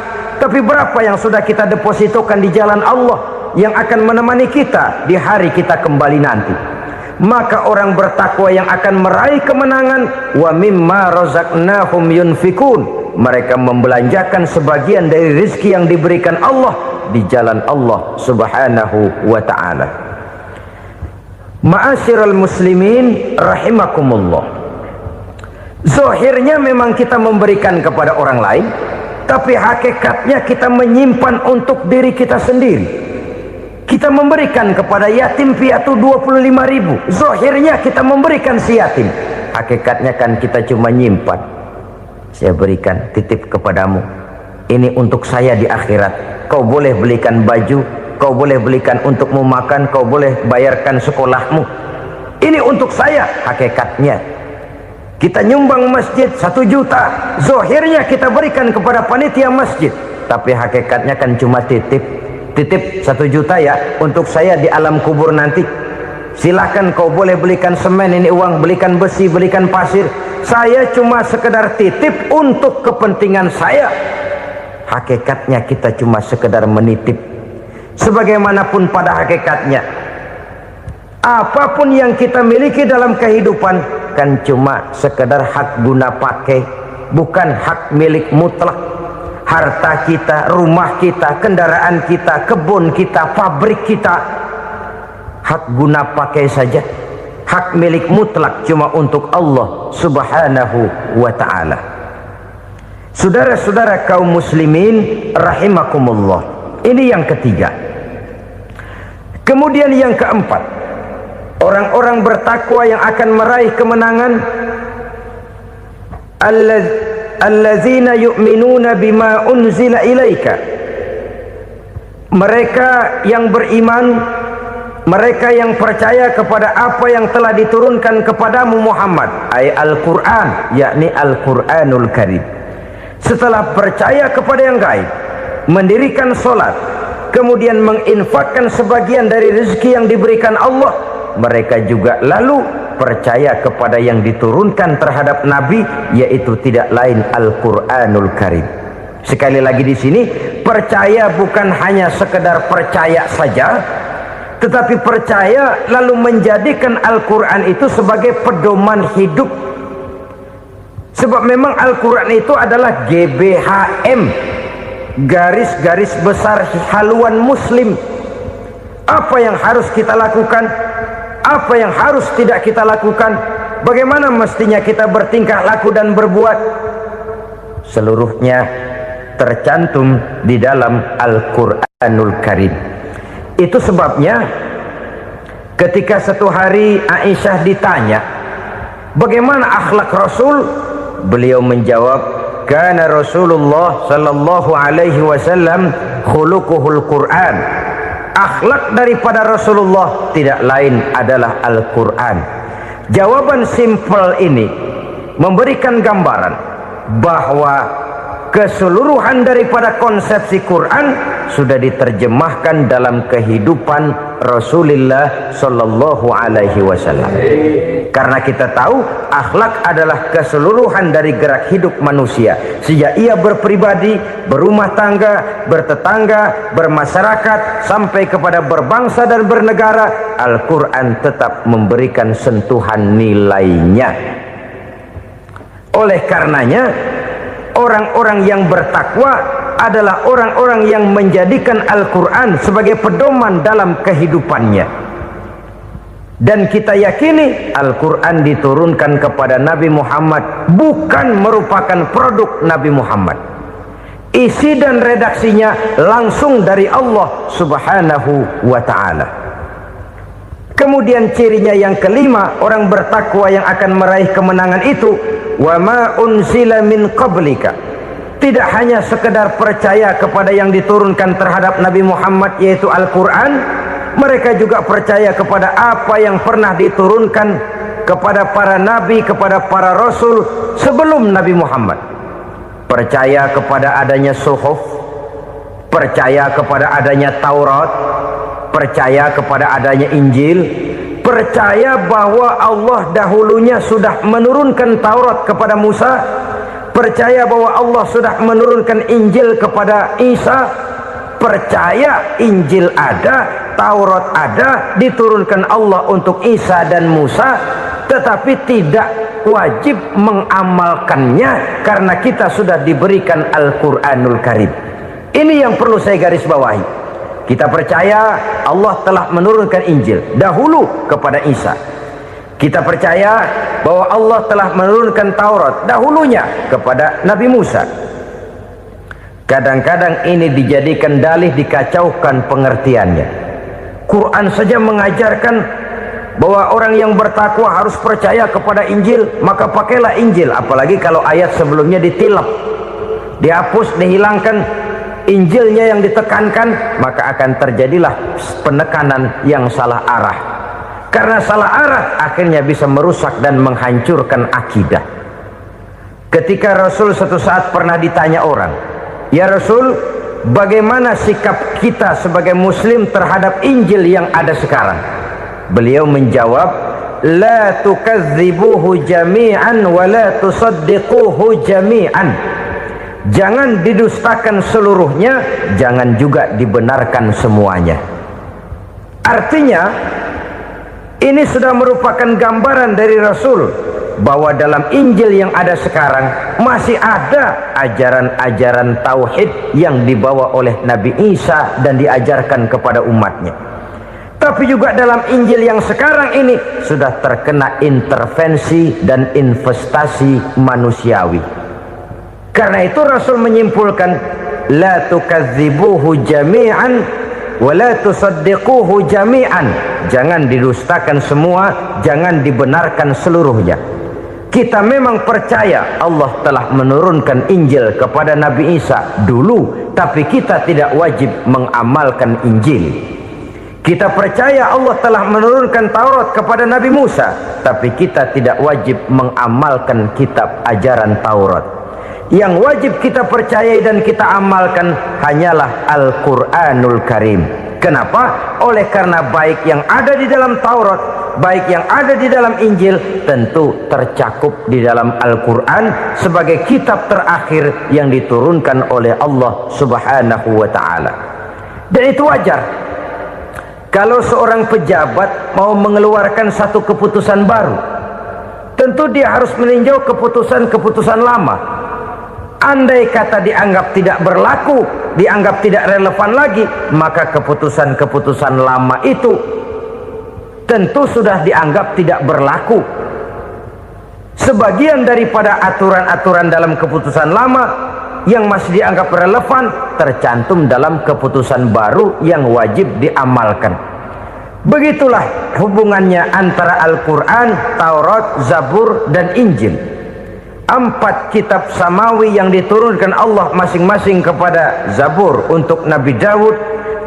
Tapi berapa yang sudah kita depositokan di jalan Allah yang akan menemani kita di hari kita kembali nanti? Maka orang bertakwa yang akan meraih kemenangan, wa mimma razaqnahum yunfikun, mereka membelanjakan sebagian dari rezeki yang diberikan Allah di jalan Allah subhanahu wa ta'ala. Ma'asyiral muslimin rahimakumullah, zahirnya memang kita memberikan kepada orang lain, tapi hakikatnya kita menyimpan untuk diri kita sendiri. Kita memberikan kepada yatim piatu 25.000, zahirnya kita memberikan si yatim, hakikatnya kan kita cuma nyimpan. Saya berikan, titip kepadamu, ini untuk saya di akhirat. Kau boleh belikan baju, kau boleh belikan untukmu makan, kau boleh bayarkan sekolahmu, ini untuk saya. Hakikatnya kita nyumbang masjid 1 juta, zahirnya kita berikan kepada panitia masjid, tapi hakikatnya kan cuma titip 1 juta ya untuk saya di alam kubur nanti. Silahkan kau boleh belikan semen, ini uang, belikan besi, belikan pasir, saya cuma sekedar titip untuk kepentingan saya. Hakikatnya kita cuma sekedar menitip. Sebagaimanapun pada hakikatnya, apapun yang kita miliki dalam kehidupan kan cuma sekedar hak guna pakai, bukan hak milik mutlak. Harta kita, rumah kita, kendaraan kita, kebun kita, pabrik kita, hak guna pakai saja. Hak milik mutlak cuma untuk Allah subhanahu wa ta'ala. Saudara-saudara kaum muslimin rahimakumullah, ini yang ketiga. Kemudian yang keempat, orang-orang bertakwa yang akan meraih kemenangan, allazina yu'minuna bima unzila ilaika, mereka yang beriman, mereka yang percaya kepada apa yang telah diturunkan kepadamu Muhammad, ay Al-Quran, yakni Al-Quranul Karim. Setelah percaya kepada yang gaib, mendirikan solat, kemudian menginfakkan sebagian dari rezeki yang diberikan Allah, mereka juga lalu percaya kepada yang diturunkan terhadap Nabi, yaitu tidak lain Al-Quranul Karim. Sekali lagi di sini, percaya bukan hanya sekedar percaya saja, tetapi percaya lalu menjadikan Al-Quran itu sebagai pedoman hidup. Sebab memang Al-Quran itu adalah GBHM, garis-garis besar haluan muslim. Apa yang harus kita lakukan, apa yang harus tidak kita lakukan, bagaimana mestinya kita bertingkah laku dan berbuat, seluruhnya tercantum di dalam Al-Quranul Karim. Itu sebabnya ketika satu hari Aisyah ditanya bagaimana akhlak Rasul, beliau menjawab, kana Rasulullah sallallahu alaihi wasallam khuluquhul Quran. Akhlak daripada Rasulullah tidak lain adalah Al-Quran. Jawaban simpel ini memberikan gambaran bahwa keseluruhan daripada konsepsi Quran sudah diterjemahkan dalam kehidupan Rasulullah sallallahu alaihi wasallam. Karena kita tahu akhlak adalah keseluruhan dari gerak hidup manusia, sejak ia berpribadi, berumah tangga, bertetangga, bermasyarakat, sampai kepada berbangsa dan bernegara. Al-Quran tetap memberikan sentuhan nilainya. Oleh karenanya, orang-orang yang bertakwa adalah orang-orang yang menjadikan Al-Quran sebagai pedoman dalam kehidupannya. Dan kita yakini Al-Quran diturunkan kepada Nabi Muhammad bukan merupakan produk Nabi Muhammad. Isi dan redaksinya langsung dari Allah subhanahu wa ta'ala. Kemudian cirinya yang kelima, orang bertakwa yang akan meraih kemenangan itu, wa ma unzila min qablika, tidak hanya sekedar percaya kepada yang diturunkan terhadap Nabi Muhammad yaitu Al-Quran, mereka juga percaya kepada apa yang pernah diturunkan kepada para nabi, kepada para rasul sebelum Nabi Muhammad. Percaya kepada adanya suhuf, percaya kepada adanya Taurat, percaya kepada adanya Injil, percaya bahwa Allah dahulunya sudah menurunkan Taurat kepada Musa, percaya bahwa Allah sudah menurunkan Injil kepada Isa, percaya Injil ada, Taurat ada, diturunkan Allah untuk Isa dan Musa, tetapi tidak wajib mengamalkannya karena kita sudah diberikan Al-Quranul Karim. Ini yang perlu saya garis bawahi. Kita percaya Allah telah menurunkan Injil dahulu kepada Isa. Kita percaya bahwa Allah telah menurunkan Taurat dahulunya kepada Nabi Musa. Kadang-kadang ini dijadikan dalih, dikacaukan pengertiannya. Quran saja mengajarkan bahwa orang yang bertakwa harus percaya kepada Injil, maka pakailah Injil. Apalagi kalau ayat sebelumnya ditilap, dihapus, dihilangkan, Injilnya yang ditekankan, maka akan terjadilah penekanan yang salah arah. Karena salah arah akhirnya bisa merusak dan menghancurkan akidah. Ketika Rasul suatu saat pernah ditanya orang, "Ya Rasul, bagaimana sikap kita sebagai muslim terhadap Injil yang ada sekarang?" Beliau menjawab, "La tukadzibuhu jami'an wa la tusaddiquhu jami'an." Jangan didustakan seluruhnya, jangan juga dibenarkan semuanya. Artinya, ini sudah merupakan gambaran dari Rasul bahwa dalam Injil yang ada sekarang masih ada ajaran-ajaran tauhid yang dibawa oleh Nabi Isa dan diajarkan kepada umatnya. Tapi juga dalam Injil yang sekarang ini sudah terkena intervensi dan investasi manusiawi. Karena itu Rasul menyimpulkan, la tukadzibuhu jami'an wa la tusaddiquhu jami'an. Jangan didustakan semua, jangan dibenarkan seluruhnya. Kita memang percaya Allah telah menurunkan Injil kepada Nabi Isa dulu, tapi kita tidak wajib mengamalkan Injil. Kita percaya Allah telah menurunkan Taurat kepada Nabi Musa, tapi kita tidak wajib mengamalkan kitab ajaran Taurat. Yang wajib kita percayai dan kita amalkan hanyalah Al-Quranul Karim. Kenapa? Oleh karena baik yang ada di dalam Taurat, baik yang ada di dalam Injil, tentu tercakup di dalam Al-Quran sebagai kitab terakhir yang diturunkan oleh Allah Subhanahu wa Ta'ala. Dan itu wajar. Kalau seorang pejabat mau mengeluarkan satu keputusan baru, tentu dia harus meninjau keputusan-keputusan lama. Andai kata dianggap tidak berlaku, dianggap tidak relevan lagi, maka keputusan-keputusan lama itu tentu sudah dianggap tidak berlaku. Sebagian daripada aturan-aturan dalam keputusan lama yang masih dianggap relevan tercantum dalam keputusan baru yang wajib diamalkan. Begitulah hubungannya antara Al-Quran, Taurat, Zabur, dan Injil. 4 kitab samawi yang diturunkan Allah masing-masing kepada Zabur untuk Nabi Daud,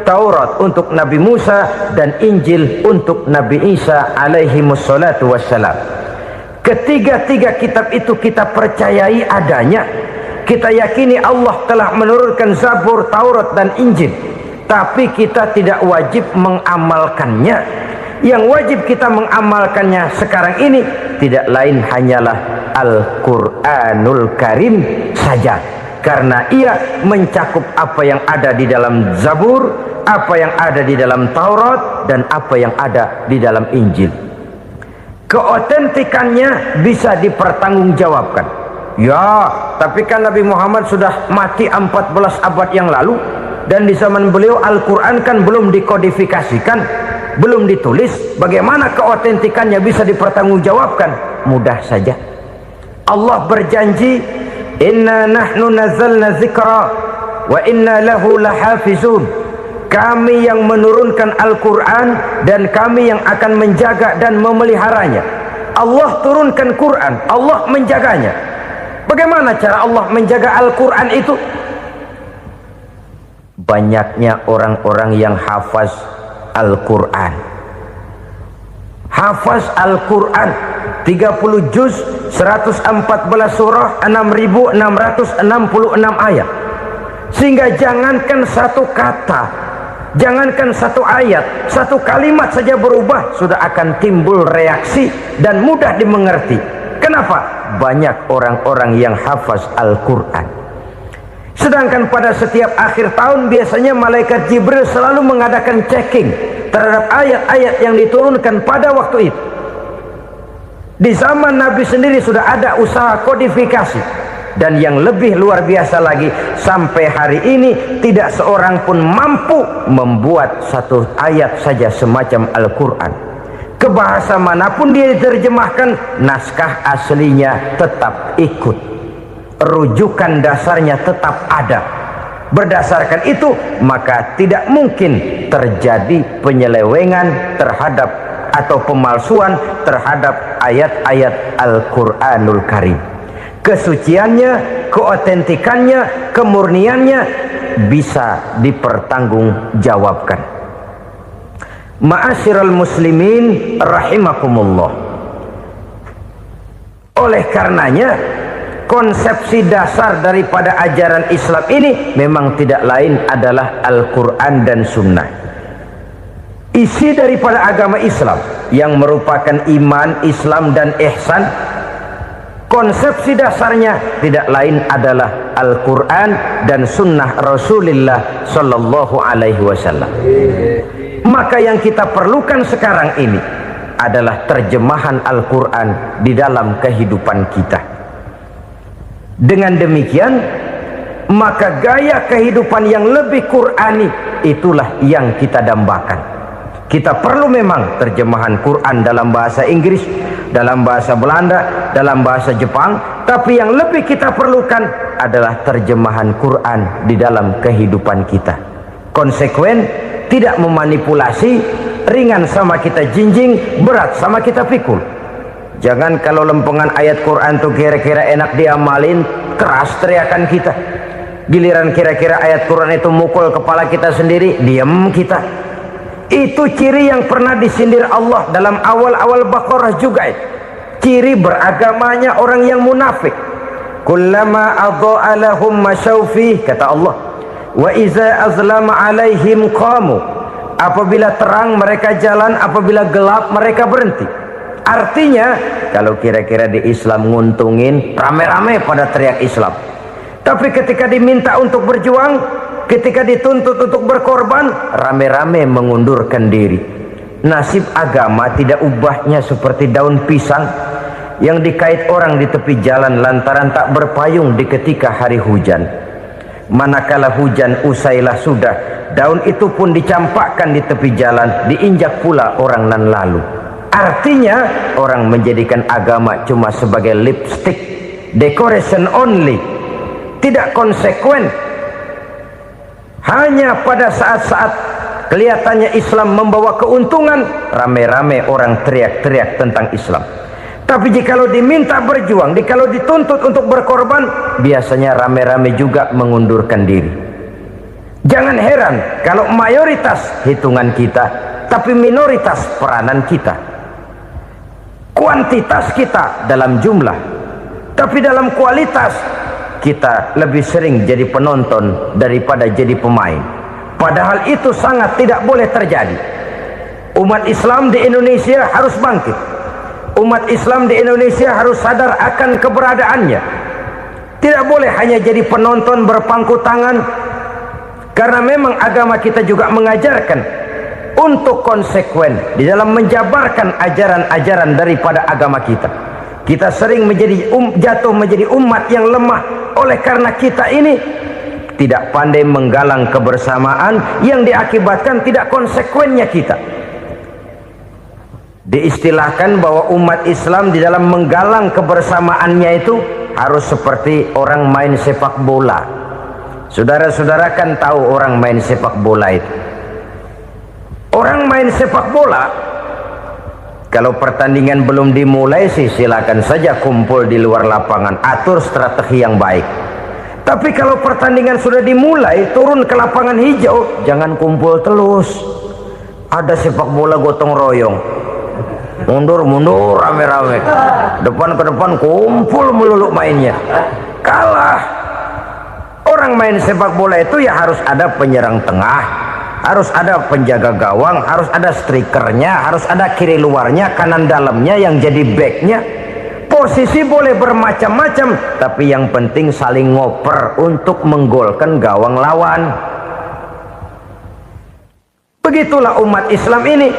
Taurat untuk Nabi Musa, dan Injil untuk Nabi Isa alaihi wassalatu wassalam. Ketiga-tiga kitab itu kita percayai adanya. Kita yakini Allah telah menurunkan Zabur, Taurat, dan Injil, tapi kita tidak wajib mengamalkannya. Yang wajib kita mengamalkannya sekarang ini tidak lain hanyalah Al-Quranul Karim saja, karena ia mencakup apa yang ada di dalam Zabur, apa yang ada di dalam Taurat, dan apa yang ada di dalam Injil. Keotentikannya bisa dipertanggungjawabkan. Ya, tapi kan Nabi Muhammad sudah mati 14 abad yang lalu, dan di zaman beliau Al-Quran kan belum dikodifikasikan, belum ditulis. Bagaimana keotentikannya bisa dipertanggungjawabkan? Mudah saja. Allah berjanji, inna nahnu nazzalna dzikra wa inna lahu lahafizun. Kami yang menurunkan Al-Quran dan kami yang akan menjaga dan memeliharanya. Allah turunkan Quran, Allah menjaganya. Bagaimana cara Allah menjaga Al-Quran itu? Banyaknya orang-orang yang hafaz Al-Quran. Hafaz Al-Quran 30 juz, 114 surah, 6.666 ayat. Sehingga jangankan satu kata, jangankan satu ayat, satu kalimat saja berubah sudah akan timbul reaksi dan mudah dimengerti. Kenapa? banyak orang-orang yang hafaz Al-Quran. Sedangkan pada setiap akhir tahun biasanya malaikat Jibril selalu mengadakan checking terhadap ayat-ayat yang diturunkan pada waktu itu. Di zaman Nabi sendiri sudah ada usaha kodifikasi. Dan yang lebih luar biasa lagi, sampai hari ini tidak seorang pun mampu membuat satu ayat saja semacam Al-Quran. Ke bahasa manapun dia diterjemahkan, naskah aslinya tetap ikut, rujukan dasarnya tetap ada. Berdasarkan itu maka tidak mungkin terjadi penyelewengan terhadap atau pemalsuan terhadap ayat-ayat Al-Quranul Karim. Kesuciannya, keotentikannya, kemurniannya bisa dipertanggungjawabkan. Ma'asyiral muslimin rahimakumullah. Oleh karenanya, konsepsi dasar daripada ajaran Islam ini memang tidak lain adalah Al-Quran dan Sunnah. Isi daripada agama Islam yang merupakan iman, Islam dan ihsan, konsepsi dasarnya tidak lain adalah Al-Quran dan Sunnah Rasulullah Sallallahu Alaihi Wasallam. Maka yang kita perlukan sekarang ini adalah terjemahan Al-Quran di dalam kehidupan kita. Dengan demikian, maka gaya kehidupan yang lebih Qurani itulah yang kita dambakan. Kita perlu memang terjemahan Quran dalam bahasa Inggris, dalam bahasa Belanda, dalam bahasa Jepang, tapi yang lebih kita perlukan adalah terjemahan Quran di dalam kehidupan kita. Konsekuen, tidak memanipulasi, ringan sama kita jinjing, berat sama kita pikul. Jangan kalau lempengan ayat Quran tuh kira-kira enak diamalin, keras teriakan kita. Giliran kira-kira ayat Quran itu mukul kepala kita sendiri, diam kita. Itu ciri yang pernah disindir Allah dalam awal-awal Baqarah juga. Ciri beragamanya orang yang munafik. Kullama adha'a lahum masyawfih, kata Allah, wa iza azlama alaihim qamu. Apabila terang mereka jalan, apabila gelap mereka berhenti. Artinya kalau kira-kira di Islam nguntungin, rame-rame pada teriak Islam. Tapi ketika diminta untuk berjuang, ketika dituntut untuk berkorban, rame-rame mengundurkan diri. Nasib agama tidak ubahnya seperti daun pisang yang dikait orang di tepi jalan lantaran tak berpayung di ketika hari hujan. Manakala hujan usailah sudah, daun itu pun dicampakkan di tepi jalan, diinjak pula orang nan lalu. Artinya orang menjadikan agama cuma sebagai lipstick, decoration only, tidak konsekuen. Hanya pada saat-saat kelihatannya Islam membawa keuntungan, rame-rame orang teriak-teriak tentang Islam. Tapi jikalau diminta berjuang, jikalau dituntut untuk berkorban, biasanya rame-rame juga mengundurkan diri. Jangan heran kalau mayoritas hitungan kita, tapi minoritas peranan kita. Kuantitas kita dalam jumlah, tapi dalam kualitas kita lebih sering jadi penonton daripada jadi pemain. Padahal itu sangat tidak boleh terjadi. Umat Islam di Indonesia harus bangkit. Umat Islam di Indonesia harus sadar akan keberadaannya. Tidak boleh hanya jadi penonton berpangku tangan, karena memang agama kita juga mengajarkan untuk konsekuen di dalam menjabarkan ajaran-ajaran daripada agama kita. Kita sering menjadi jatuh menjadi umat yang lemah oleh karena kita ini tidak pandai menggalang kebersamaan yang diakibatkan tidak konsekuennya kita. Diistilahkan bahwa umat Islam di dalam menggalang kebersamaannya itu harus seperti orang main sepak bola. Saudara-saudara kan tahu orang main sepak bola itu. Orang main sepak bola, kalau pertandingan belum dimulai sih silakan saja kumpul di luar lapangan, atur strategi yang baik. Tapi kalau pertandingan sudah dimulai, turun ke lapangan hijau, jangan kumpul terus. Ada sepak bola gotong royong, mundur-mundur rame-rame, depan ke depan kumpul melulu mainnya. Kalah. Orang main sepak bola itu ya harus ada penyerang tengah, harus ada penjaga gawang, harus ada strikernya, harus ada kiri luarnya, kanan dalamnya yang jadi backnya. Posisi boleh bermacam-macam, tapi yang penting saling ngoper untuk menggolkan gawang lawan. Begitulah umat Islam ini.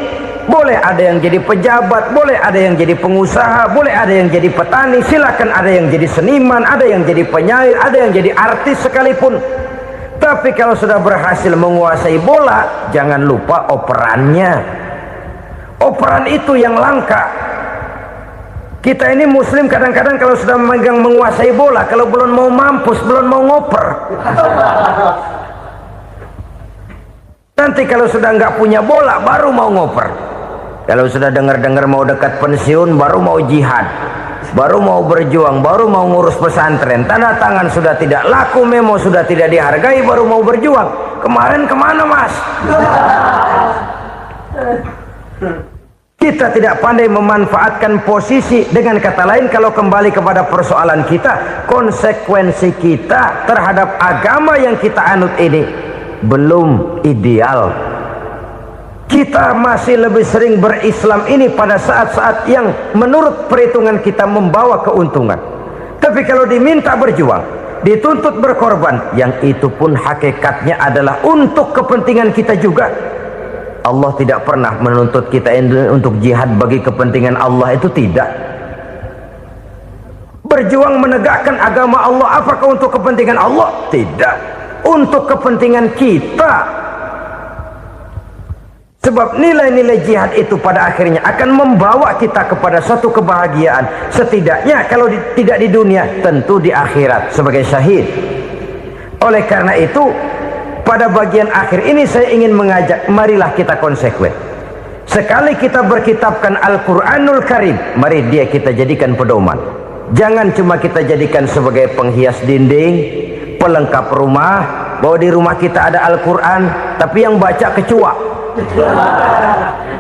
Boleh ada yang jadi pejabat, boleh ada yang jadi pengusaha, boleh ada yang jadi petani, silakan ada yang jadi seniman, ada yang jadi penyair, ada yang jadi artis sekalipun. Tapi kalau sudah berhasil menguasai bola, jangan lupa operannya. Operan itu yang langka. Kita ini muslim kadang-kadang kalau sudah memegang menguasai bola, kalau belum mau mampus, belum mau ngoper. Nanti kalau sudah nggak punya bola, baru mau ngoper. Kalau sudah dengar-dengar mau dekat pensiun, baru mau jihad, baru mau berjuang, baru mau ngurus pesantren. Tanda tangan sudah tidak laku, memo sudah tidak dihargai, baru mau berjuang. Kemarin kemana, Mas? Kita tidak pandai memanfaatkan posisi. Dengan kata lain, kalau kembali kepada persoalan kita, konsekuensi kita terhadap agama yang kita anut ini belum ideal. Kita masih lebih sering berislam ini pada saat-saat yang menurut perhitungan kita membawa keuntungan. Tapi kalau diminta berjuang, dituntut berkorban, yang itu pun hakikatnya adalah untuk kepentingan kita juga. Allah tidak pernah menuntut kita untuk jihad bagi kepentingan Allah, itu tidak. Berjuang menegakkan agama Allah, apakah untuk kepentingan Allah? Tidak. Untuk kepentingan kita. Sebab nilai-nilai jihad itu pada akhirnya akan membawa kita kepada suatu kebahagiaan. Setidaknya kalau tidak di dunia, tentu di akhirat sebagai syahid. Oleh karena itu, pada bagian akhir ini saya ingin mengajak, marilah kita konsekuen. Sekali kita berkitabkan Al-Quranul Karim, mari dia kita jadikan pedoman. Jangan cuma kita jadikan sebagai penghias dinding, pelengkap rumah, bahwa di rumah kita ada Al-Quran, tapi yang baca kecoa.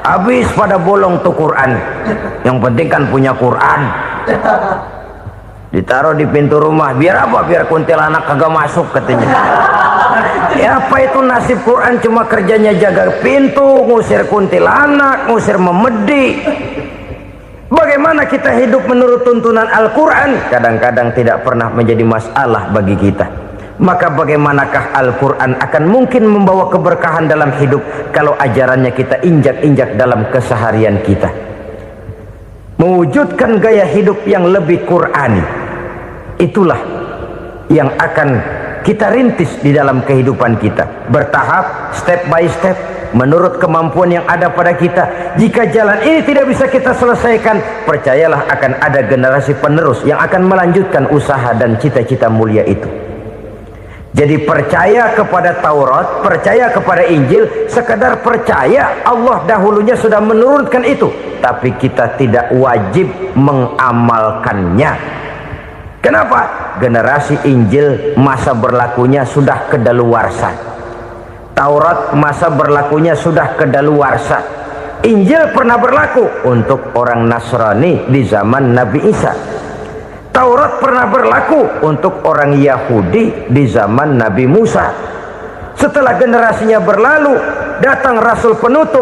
Habis pada bolong tuh Quran. Yang penting kan punya Quran. Ditaruh di pintu rumah, biar apa? Biar kuntilanak kagak masuk katanya. Ya apa itu nasib Quran, cuma kerjanya jaga pintu, ngusir kuntilanak, ngusir memedi. Bagaimana kita hidup menurut tuntunan Al-Quran? Kadang-kadang tidak pernah menjadi masalah bagi kita. Maka bagaimanakah Al-Quran akan mungkin membawa keberkahan dalam hidup kalau ajarannya kita injak-injak dalam keseharian kita? Mewujudkan gaya hidup yang lebih Qurani, itulah yang akan kita rintis di dalam kehidupan kita, bertahap, step by step, menurut kemampuan yang ada pada kita. Jika jalan ini tidak bisa kita selesaikan, percayalah akan ada generasi penerus yang akan melanjutkan usaha dan cita-cita mulia itu. Jadi percaya kepada Taurat, percaya kepada Injil, sekedar percaya Allah dahulunya sudah menurunkan itu, tapi kita tidak wajib mengamalkannya. Kenapa? Generasi Injil masa berlakunya sudah kedaluwarsa. Taurat masa berlakunya sudah kedaluwarsa. Injil pernah berlaku untuk orang Nasrani di zaman Nabi Isa. Taurat pernah berlaku untuk orang Yahudi di zaman Nabi Musa. Setelah generasinya berlalu, datang Rasul penutup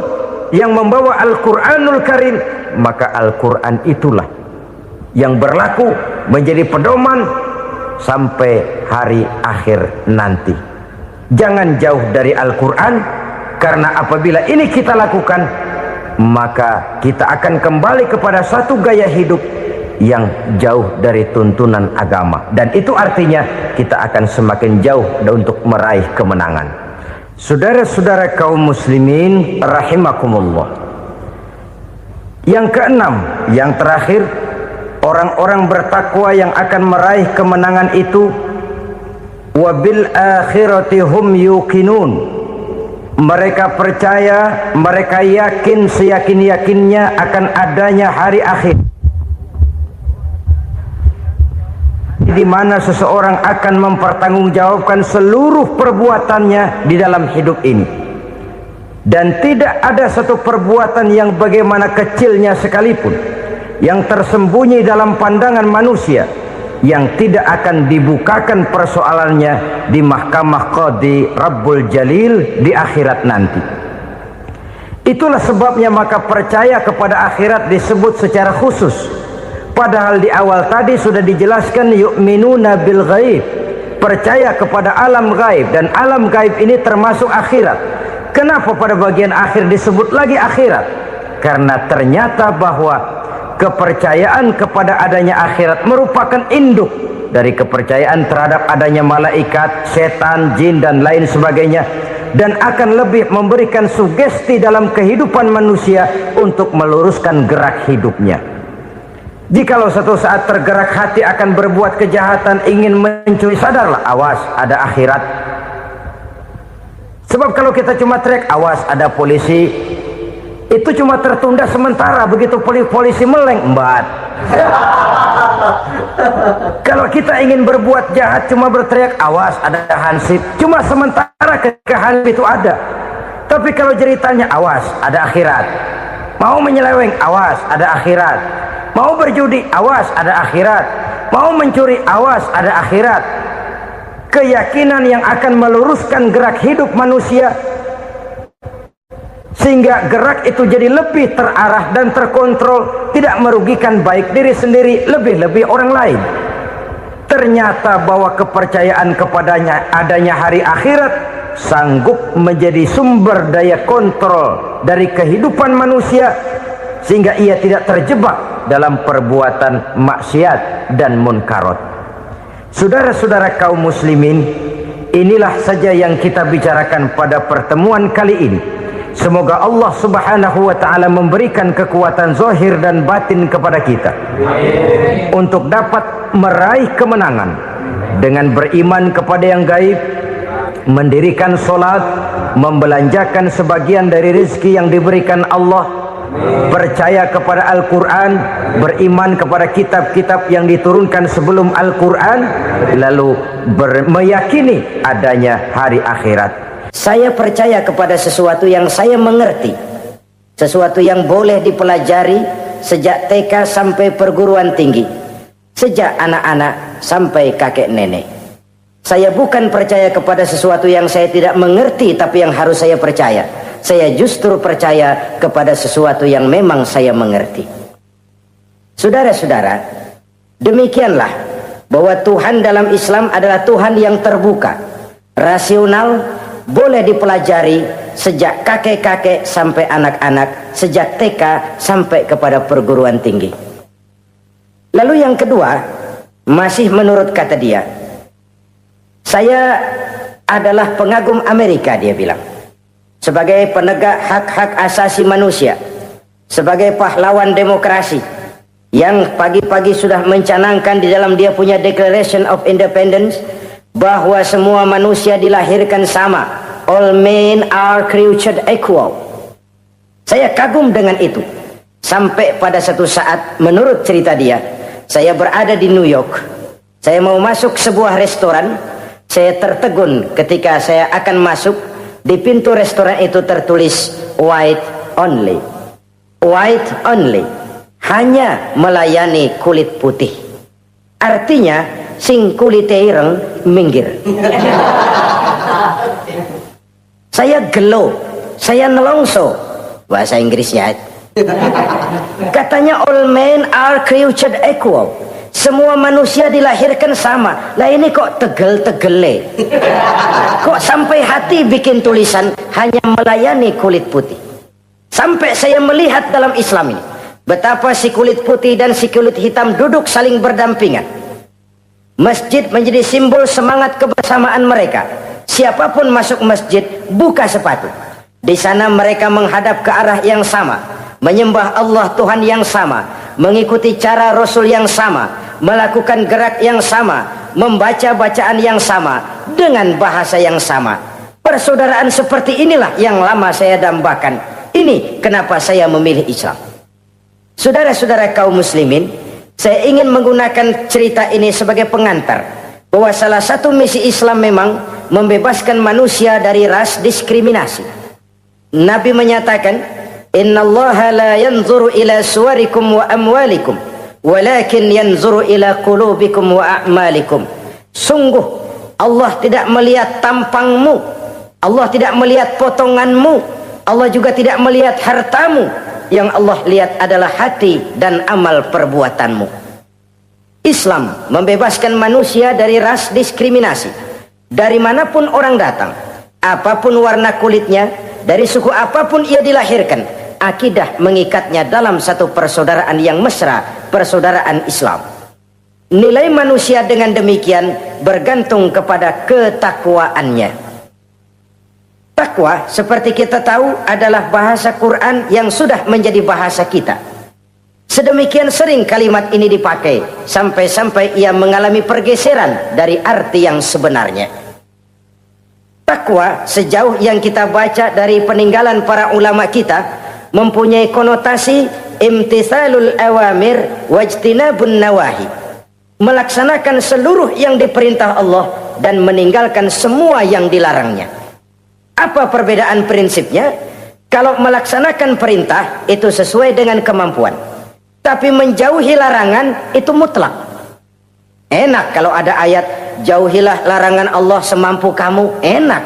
yang membawa Al-Quranul Karim, maka Al-Quran itulah yang berlaku menjadi pedoman sampai hari akhir nanti. Jangan jauh dari Al-Quran, karena apabila ini kita lakukan, maka kita akan kembali kepada satu gaya hidup yang jauh dari tuntunan agama, dan itu artinya kita akan semakin jauh untuk meraih kemenangan. Saudara-saudara kaum muslimin rahimakumullah, yang keenam, yang terakhir, orang-orang bertakwa yang akan meraih kemenangan itu wabil akhirati hum yuqinun. Mereka percaya, mereka yakin seyakin-yakinnya akan adanya hari akhir, di mana seseorang akan mempertanggungjawabkan seluruh perbuatannya di dalam hidup ini, dan tidak ada satu perbuatan yang bagaimana kecilnya sekalipun yang tersembunyi dalam pandangan manusia yang tidak akan dibukakan persoalannya di mahkamah Qadi Rabbul Jalil di akhirat nanti. Itulah sebabnya maka percaya kepada akhirat disebut secara khusus Padahal di awal tadi sudah dijelaskan yu'minuna bil ghaib, percaya kepada alam gaib, dan alam gaib ini termasuk akhirat. Kenapa pada bagian akhir disebut lagi akhirat? Karena ternyata bahwa kepercayaan kepada adanya akhirat merupakan induk dari kepercayaan terhadap adanya malaikat, setan, jin dan lain sebagainya, dan akan lebih memberikan sugesti dalam kehidupan manusia untuk meluruskan gerak hidupnya. Jikalau satu saat tergerak hati akan berbuat kejahatan, ingin mencuri, sadarlah, awas ada akhirat. Sebab kalau kita cuma teriak awas ada polisi, itu cuma tertunda sementara. Begitu polisi meleng, embat. Kalau kita ingin berbuat jahat cuma berteriak awas ada hansip, cuma sementara ketika hansip itu ada. Tapi kalau ceritanya awas ada akhirat, mau menyeleweng awas ada akhirat, mau berjudi awas ada akhirat, mau mencuri awas ada akhirat. Keyakinan yang akan meluruskan gerak hidup manusia sehingga gerak itu jadi lebih terarah dan terkontrol, tidak merugikan baik diri sendiri, lebih-lebih orang lain. Ternyata bahwa kepercayaan kepadanya adanya hari akhirat sanggup menjadi sumber daya kontrol dari kehidupan manusia, sehingga ia tidak terjebak dalam perbuatan maksiat dan munkarat. Saudara-saudara kaum muslimin, inilah saja yang kita bicarakan pada pertemuan kali ini. Semoga Allah subhanahu wa ta'ala memberikan kekuatan zahir dan batin kepada kita untuk dapat meraih kemenangan dengan beriman kepada yang gaib, mendirikan solat, membelanjakan sebagian dari rezeki yang diberikan Allah, percaya kepada Al-Quran, beriman kepada kitab-kitab yang diturunkan sebelum Al-Quran, lalu meyakini adanya hari akhirat. Saya percaya kepada sesuatu yang saya mengerti, sesuatu yang boleh dipelajari sejak TK sampai perguruan tinggi, sejak anak-anak sampai kakek nenek. Saya bukan percaya kepada sesuatu yang saya tidak mengerti tapi yang harus saya percaya. Saya justru percaya kepada sesuatu yang memang saya mengerti. Saudara-saudara, demikianlah bahwa Tuhan dalam Islam adalah Tuhan yang terbuka, rasional, boleh dipelajari sejak kakek-kakek sampai anak-anak, sejak TK sampai kepada perguruan tinggi. Lalu yang kedua, masih menurut kata dia, saya adalah pengagum Amerika, dia bilang, sebagai penegak hak-hak asasi manusia, sebagai pahlawan demokrasi yang pagi-pagi sudah mencanangkan di dalam dia punya Declaration of Independence bahwa semua manusia dilahirkan sama, all men are created equal. Saya kagum dengan itu. Sampai pada satu saat, menurut cerita dia, saya berada di New York, saya mau masuk sebuah restoran, saya tertegun ketika saya akan masuk. Di pintu restoran itu tertulis white only, white only, hanya melayani kulit putih. Artinya sing kulite ireng minggir. Saya gelo, saya nelongso, bahasa Inggrisnya. Katanya all men are created equal, semua manusia dilahirkan sama. Lah ini kok tegel-tegele, kok sampai hati bikin tulisan hanya melayani kulit putih. Sampai saya melihat dalam Islam ini betapa si kulit putih dan si kulit hitam duduk saling berdampingan. Masjid menjadi simbol semangat kebersamaan mereka. Siapapun masuk masjid, buka sepatu. Di sana mereka menghadap ke arah yang sama, menyembah Allah Tuhan yang sama, mengikuti cara Rasul yang sama, melakukan gerak yang sama, membaca bacaan yang sama, dengan bahasa yang sama. Persaudaraan seperti inilah yang lama saya dambakan. Ini kenapa saya memilih Islam. Saudara-saudara kaum muslimin, saya ingin menggunakan cerita ini sebagai pengantar bahwa salah satu misi Islam memang membebaskan manusia dari ras diskriminasi. Nabi menyatakan, innallaha la yanzuru ila suwarikum wa amwalikum walakin yanzuru ila qulubikum wa a'malikum. Sungguh Allah tidak melihat tampangmu, Allah tidak melihat potonganmu, Allah juga tidak melihat hartamu. Yang Allah lihat adalah hati dan amal perbuatanmu. Islam membebaskan manusia dari ras diskriminasi. Dari manapun orang datang, apapun warna kulitnya, dari suku apapun ia dilahirkan, akidah mengikatnya dalam satu persaudaraan yang mesra, persaudaraan Islam. Nilai manusia dengan demikian bergantung kepada ketakwaannya. Takwa, seperti kita tahu, adalah bahasa Quran yang sudah menjadi bahasa kita. Sedemikian sering kalimat ini dipakai, sampai-sampai ia mengalami pergeseran dari arti yang sebenarnya. Takwa, sejauh yang kita baca dari peninggalan para ulama kita, mempunyai konotasi imtithalul awamir wajtinabun nawahi, melaksanakan seluruh yang diperintah Allah dan meninggalkan semua yang dilarangnya. Apa perbedaan prinsipnya? Kalau melaksanakan perintah itu sesuai dengan kemampuan, tapi menjauhi larangan itu mutlak. Enak kalau ada ayat jauhilah larangan Allah semampu kamu, enak.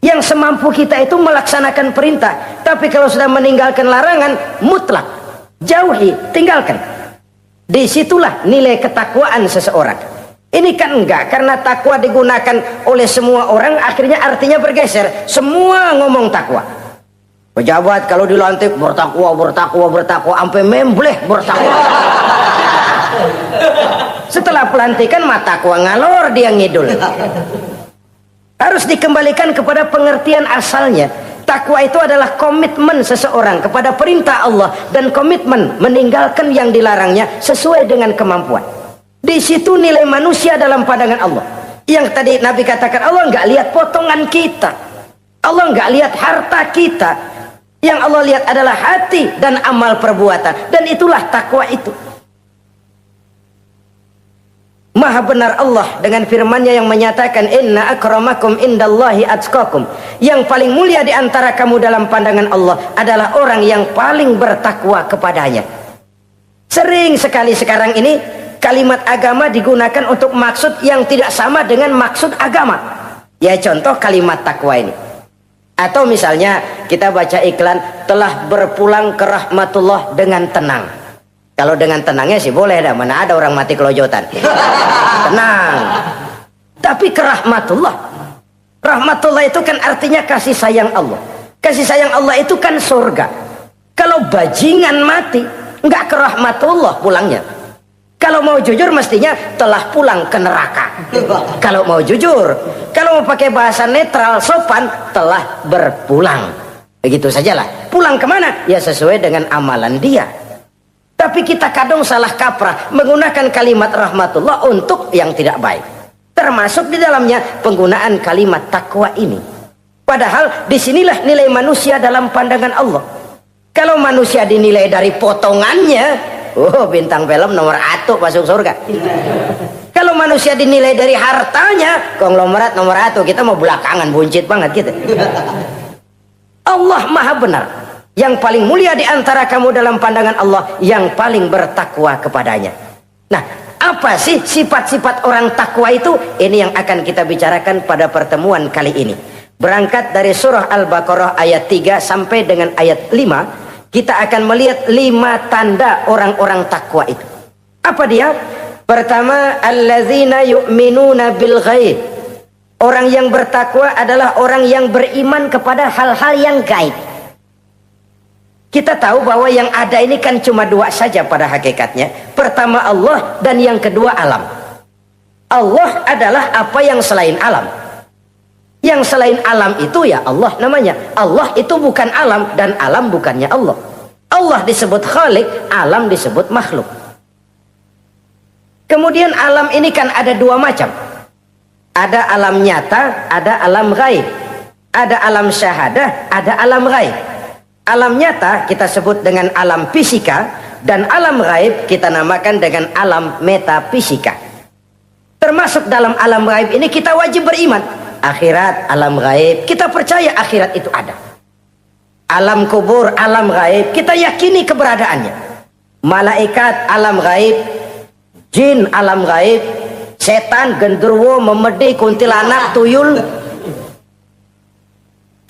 Yang semampu kita itu melaksanakan perintah, tapi kalau sudah meninggalkan larangan mutlak, jauhi, tinggalkan. Disitulah nilai ketakwaan seseorang. Ini kan enggak, karena takwa digunakan oleh semua orang, akhirnya artinya bergeser. Semua ngomong takwa. Pejabat kalau dilantik bertakwa, bertakwa, bertakwa, sampai membleh bertakwa. Setelah pelantikan mata takwa ngalor dia ngidul. Harus dikembalikan kepada pengertian asalnya. Takwa itu adalah komitmen seseorang kepada perintah Allah dan komitmen meninggalkan yang dilarangnya sesuai dengan kemampuan. Di situ nilai manusia dalam pandangan Allah. Yang tadi Nabi katakan, Allah nggak lihat potongan kita, Allah nggak lihat harta kita. Yang Allah lihat adalah hati dan amal perbuatan, dan itulah takwa itu. Maha benar Allah dengan firman-Nya yang menyatakan, inna akramakum indallahi atqakum. Yang paling mulia di antara kamu dalam pandangan Allah adalah orang yang paling bertakwa kepadanya. Sering sekali sekarang ini kalimat agama digunakan untuk maksud yang tidak sama dengan maksud agama. Ya contoh kalimat takwa ini. Atau misalnya kita baca iklan, telah berpulang ke rahmatullah dengan tenang. Kalau dengan tenangnya sih boleh dah, mana ada orang mati kelojotan. Tenang. Tapi ke rahmatullah. Rahmatullah itu kan artinya kasih sayang Allah. Kasih sayang Allah itu kan surga. Kalau bajingan mati, enggak ke rahmatullah pulangnya. Kalau mau jujur mestinya telah pulang ke neraka. Kalau mau jujur, kalau mau pakai bahasa netral sopan, telah berpulang. Begitu sajalah. Pulang kemana? Ya sesuai dengan amalan dia. Tapi kita kadang salah kaprah menggunakan kalimat rahmatullah untuk yang tidak baik. Termasuk di dalamnya penggunaan kalimat takwa ini. Padahal disinilah nilai manusia dalam pandangan Allah. Kalau manusia dinilai dari potongannya, oh bintang film nomor 1 masuk surga. Kalau manusia dinilai dari hartanya, konglomerat nomor 1, kita mau belakangan, buncit banget gitu. Allah maha benar. Yang paling mulia di antara kamu dalam pandangan Allah, yang paling bertakwa kepadanya. Nah, apa sih sifat-sifat orang takwa itu? Ini yang akan kita bicarakan pada pertemuan kali ini. Berangkat dari surah Al-Baqarah ayat 3 sampai dengan ayat 5, kita akan melihat 5 tanda orang-orang takwa itu. Apa dia? Pertama, allazina yu'minuna bil ghaib. Orang yang bertakwa adalah orang yang beriman kepada hal-hal yang gaib. Kita tahu bahwa yang ada ini kan cuma 2 saja pada hakikatnya. Pertama Allah, dan yang kedua alam. Allah adalah apa yang selain alam. Yang selain alam itu ya Allah namanya. Allah itu bukan alam, dan alam bukannya Allah. Allah disebut Khalik, alam disebut makhluk. Kemudian alam ini kan ada 2 macam. Ada alam nyata, ada alam gaib. Ada alam syahadah, ada alam gaib. Alam nyata kita sebut dengan alam fisika, dan alam gaib kita namakan dengan alam metafisika. Termasuk dalam alam gaib ini kita wajib beriman. Akhirat, alam gaib, kita percaya akhirat itu ada. Alam kubur, alam gaib, kita yakini keberadaannya. Malaikat, alam gaib. Jin, alam gaib. Setan, genderuwo, memedi, kuntilanak, tuyul.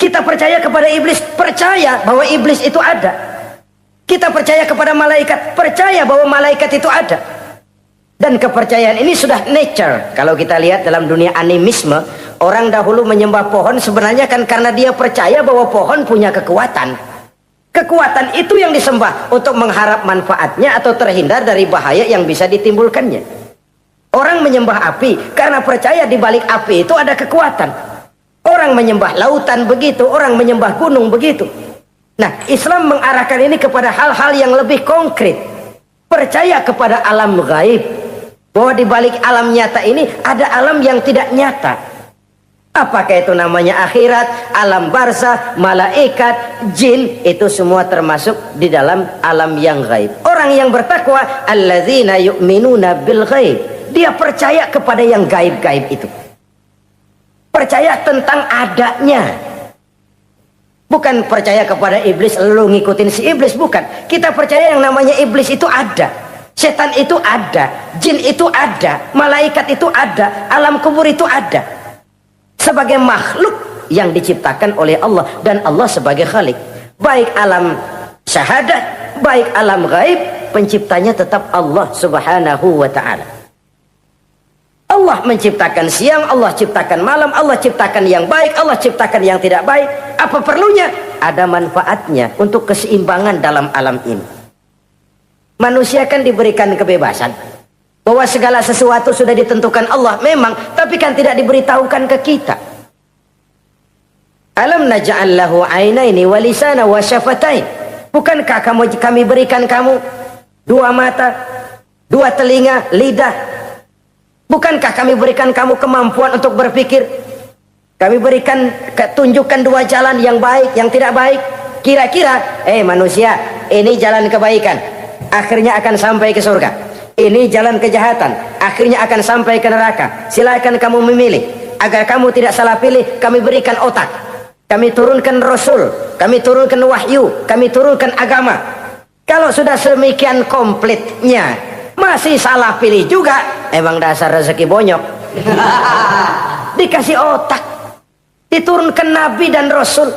Kita percaya kepada iblis, percaya bahwa iblis itu ada. Kita percaya kepada malaikat, percaya bahwa malaikat itu ada. Dan kepercayaan ini sudah nature. Kalau kita lihat dalam dunia animisme, orang dahulu menyembah pohon sebenarnya kan karena dia percaya bahwa pohon punya kekuatan. Kekuatan itu yang disembah untuk mengharap manfaatnya atau terhindar dari bahaya yang bisa ditimbulkannya. Orang menyembah api karena percaya di balik api itu ada kekuatan. Orang menyembah lautan begitu, orang menyembah gunung begitu. Nah, Islam mengarahkan ini kepada hal-hal yang lebih konkret. Percaya kepada alam gaib. Bahwa di balik alam nyata ini ada alam yang tidak nyata. Apakah itu namanya akhirat, alam barzah, malaikat, jin, itu semua termasuk di dalam alam yang gaib. Orang yang bertakwa, alladzina yu'minuna bil gaib. Dia percaya kepada yang gaib-gaib itu. Percaya tentang adanya. Bukan percaya kepada iblis lalu ngikutin si iblis, bukan. Kita percaya yang namanya iblis itu ada. Setan itu ada, jin itu ada, malaikat itu ada, alam kubur itu ada. Sebagai makhluk yang diciptakan oleh Allah dan Allah sebagai khalik. Baik alam syahadat, baik alam gaib, penciptanya tetap Allah Subhanahu wa ta'ala. Allah menciptakan siang, Allah ciptakan malam, Allah ciptakan yang baik, Allah ciptakan yang tidak baik. Apa perlunya? Ada manfaatnya untuk keseimbangan dalam alam ini. Manusia kan diberikan kebebasan bahwa segala sesuatu sudah ditentukan Allah memang, tapi kan tidak diberitahukan ke kita. Alam naj'al lahu 'ainaini wa lisana wa syafatain. Bukankah kami berikan kamu dua mata, dua telinga, lidah? Bukankah kami berikan kamu kemampuan untuk berpikir? Kami berikan tunjukkan dua jalan yang baik, yang tidak baik. Kira-kira, manusia, ini jalan kebaikan, akhirnya akan sampai ke surga. Ini jalan kejahatan, akhirnya akan sampai ke neraka. Silakan kamu memilih. Agar kamu tidak salah pilih, kami berikan otak. Kami turunkan Rasul, kami turunkan wahyu, kami turunkan agama. Kalau sudah sedemikian komplitnya, masih salah pilih juga, emang dasar rezeki bonyok. Dikasih otak, diturunkan Nabi dan Rasul,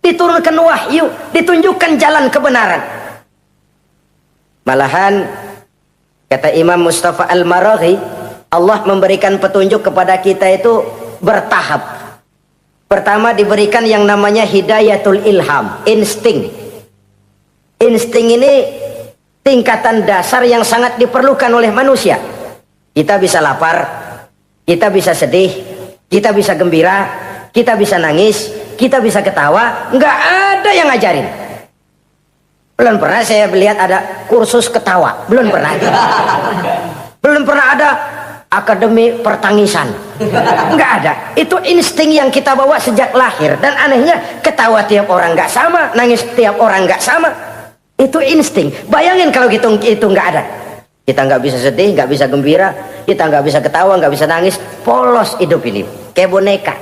diturunkan wahyu, ditunjukkan jalan kebenaran. Malahan kata Imam Mustafa Al-Maraghi, Allah memberikan petunjuk kepada kita itu bertahap. Pertama diberikan yang namanya hidayatul ilham, insting. Insting ini tingkatan dasar yang sangat diperlukan oleh manusia. Kita bisa lapar, kita bisa sedih, kita bisa gembira, kita bisa nangis, kita bisa ketawa. Nggak ada yang ngajarin. Belum pernah saya melihat ada kursus ketawa, belum pernah. Belum pernah ada akademi pertangisan, nggak ada. Itu insting yang kita bawa sejak lahir. Dan anehnya ketawa tiap orang nggak sama, nangis tiap orang nggak sama. Itu insting. Bayangin kalau gitu itu nggak ada. Kita nggak bisa sedih, nggak bisa gembira, kita nggak bisa ketawa, nggak bisa nangis. Polos hidup ini, kayak boneka.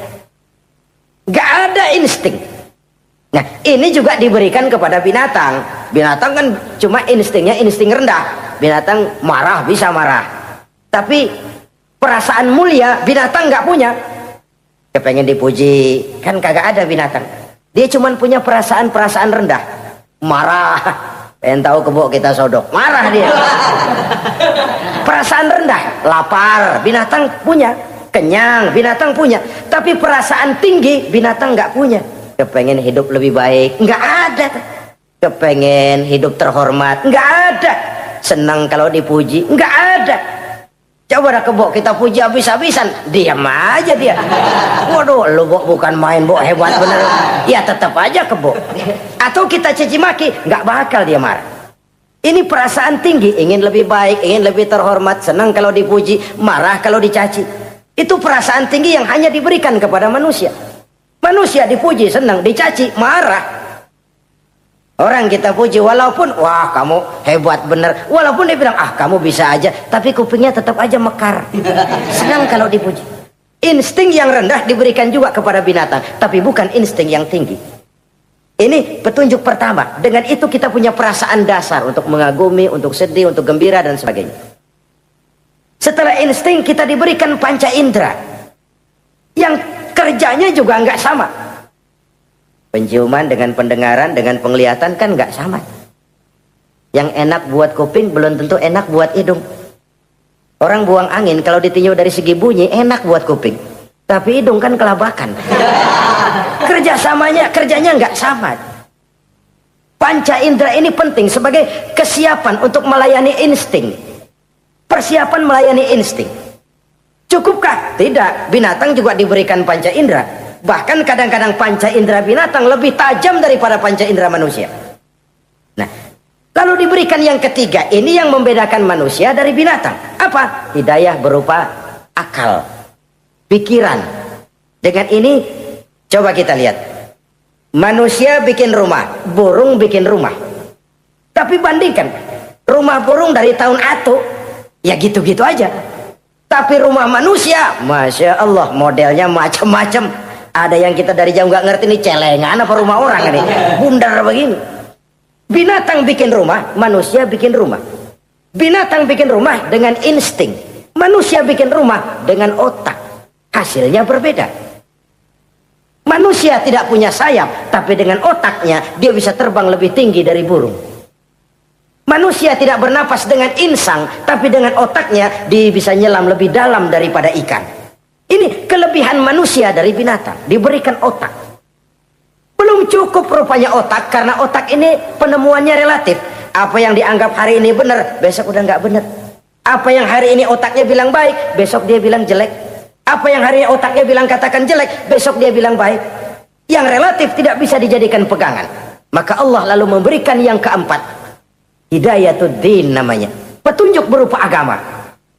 Nggak ada insting. Nah, ini juga diberikan kepada binatang. Binatang kan cuma instingnya insting rendah. Binatang marah bisa marah. Tapi perasaan mulia binatang nggak punya. Kepengen dipuji, kan kagak ada binatang. Dia cuma punya perasaan-perasaan rendah. Marah, pengen tahu kebo kita sodok, marah dia. Perasaan rendah, lapar, binatang punya. Kenyang, binatang punya. Tapi perasaan tinggi, binatang nggak punya. Kepengen hidup lebih baik, nggak ada. Kepengen hidup terhormat, nggak ada. Senang kalau dipuji, nggak ada. Coba dah kebo kita puji habis-habisan, diam aja dia. Waduh, lu bukan main, hebat bener. Ya tetap aja kebo. Atau kita caci maki, nggak bakal dia marah. Ini perasaan tinggi, ingin lebih baik, ingin lebih terhormat, senang kalau dipuji, marah kalau dicaci. Itu perasaan tinggi yang hanya diberikan kepada manusia. Manusia dipuji senang, dicaci marah. Orang kita puji walaupun wah kamu hebat bener, walaupun dia bilang ah kamu bisa aja, tapi kupingnya tetap aja mekar. Senang kalau dipuji. Insting yang rendah diberikan juga kepada binatang, tapi bukan insting yang tinggi. Ini petunjuk pertama. Dengan itu kita punya perasaan dasar untuk mengagumi, untuk sedih, untuk gembira dan sebagainya. Setelah insting kita diberikan panca indera yang kerjanya juga nggak sama. Penciuman dengan pendengaran dengan penglihatan kan nggak sama. Yang enak buat kuping belum tentu enak buat hidung. Orang buang angin kalau ditinjau dari segi bunyi enak buat kuping, tapi hidung kan kelabakan. Kerjanya nggak sama. Panca indera ini penting sebagai kesiapan untuk melayani insting. Persiapan melayani insting. Cukupkah? Tidak. Binatang juga diberikan panca indera. Bahkan kadang-kadang panca indera binatang lebih tajam daripada panca indera manusia. Nah, lalu diberikan yang ketiga, ini yang membedakan manusia dari binatang. Apa? Hidayah berupa akal, pikiran. Dengan ini, coba kita lihat. Manusia bikin rumah, burung bikin rumah. Tapi bandingkan, rumah burung dari tahun atu, ya gitu-gitu aja. Tapi rumah manusia, Masya Allah, modelnya macam-macam. Ada yang kita dari jauh nggak ngerti nih, celengan apa rumah orang ini, bundar begini. Binatang bikin rumah, manusia bikin rumah. Binatang bikin rumah dengan insting, manusia bikin rumah dengan otak. Hasilnya berbeda. Manusia tidak punya sayap, tapi dengan otaknya dia bisa terbang lebih tinggi dari burung. Manusia tidak bernapas dengan insang, tapi dengan otaknya dia bisa nyelam lebih dalam daripada ikan. Ini kelebihan manusia dari binatang, diberikan otak. Belum cukup rupanya otak, karena otak ini penemuannya relatif. Apa yang dianggap hari ini benar, besok udah nggak benar. Apa yang hari ini otaknya bilang baik, besok dia bilang jelek. Apa yang hari ini otaknya bilang katakan jelek, besok dia bilang baik. Yang relatif tidak bisa dijadikan pegangan. Maka Allah lalu memberikan yang keempat, Hidayatuddin namanya, petunjuk berupa agama.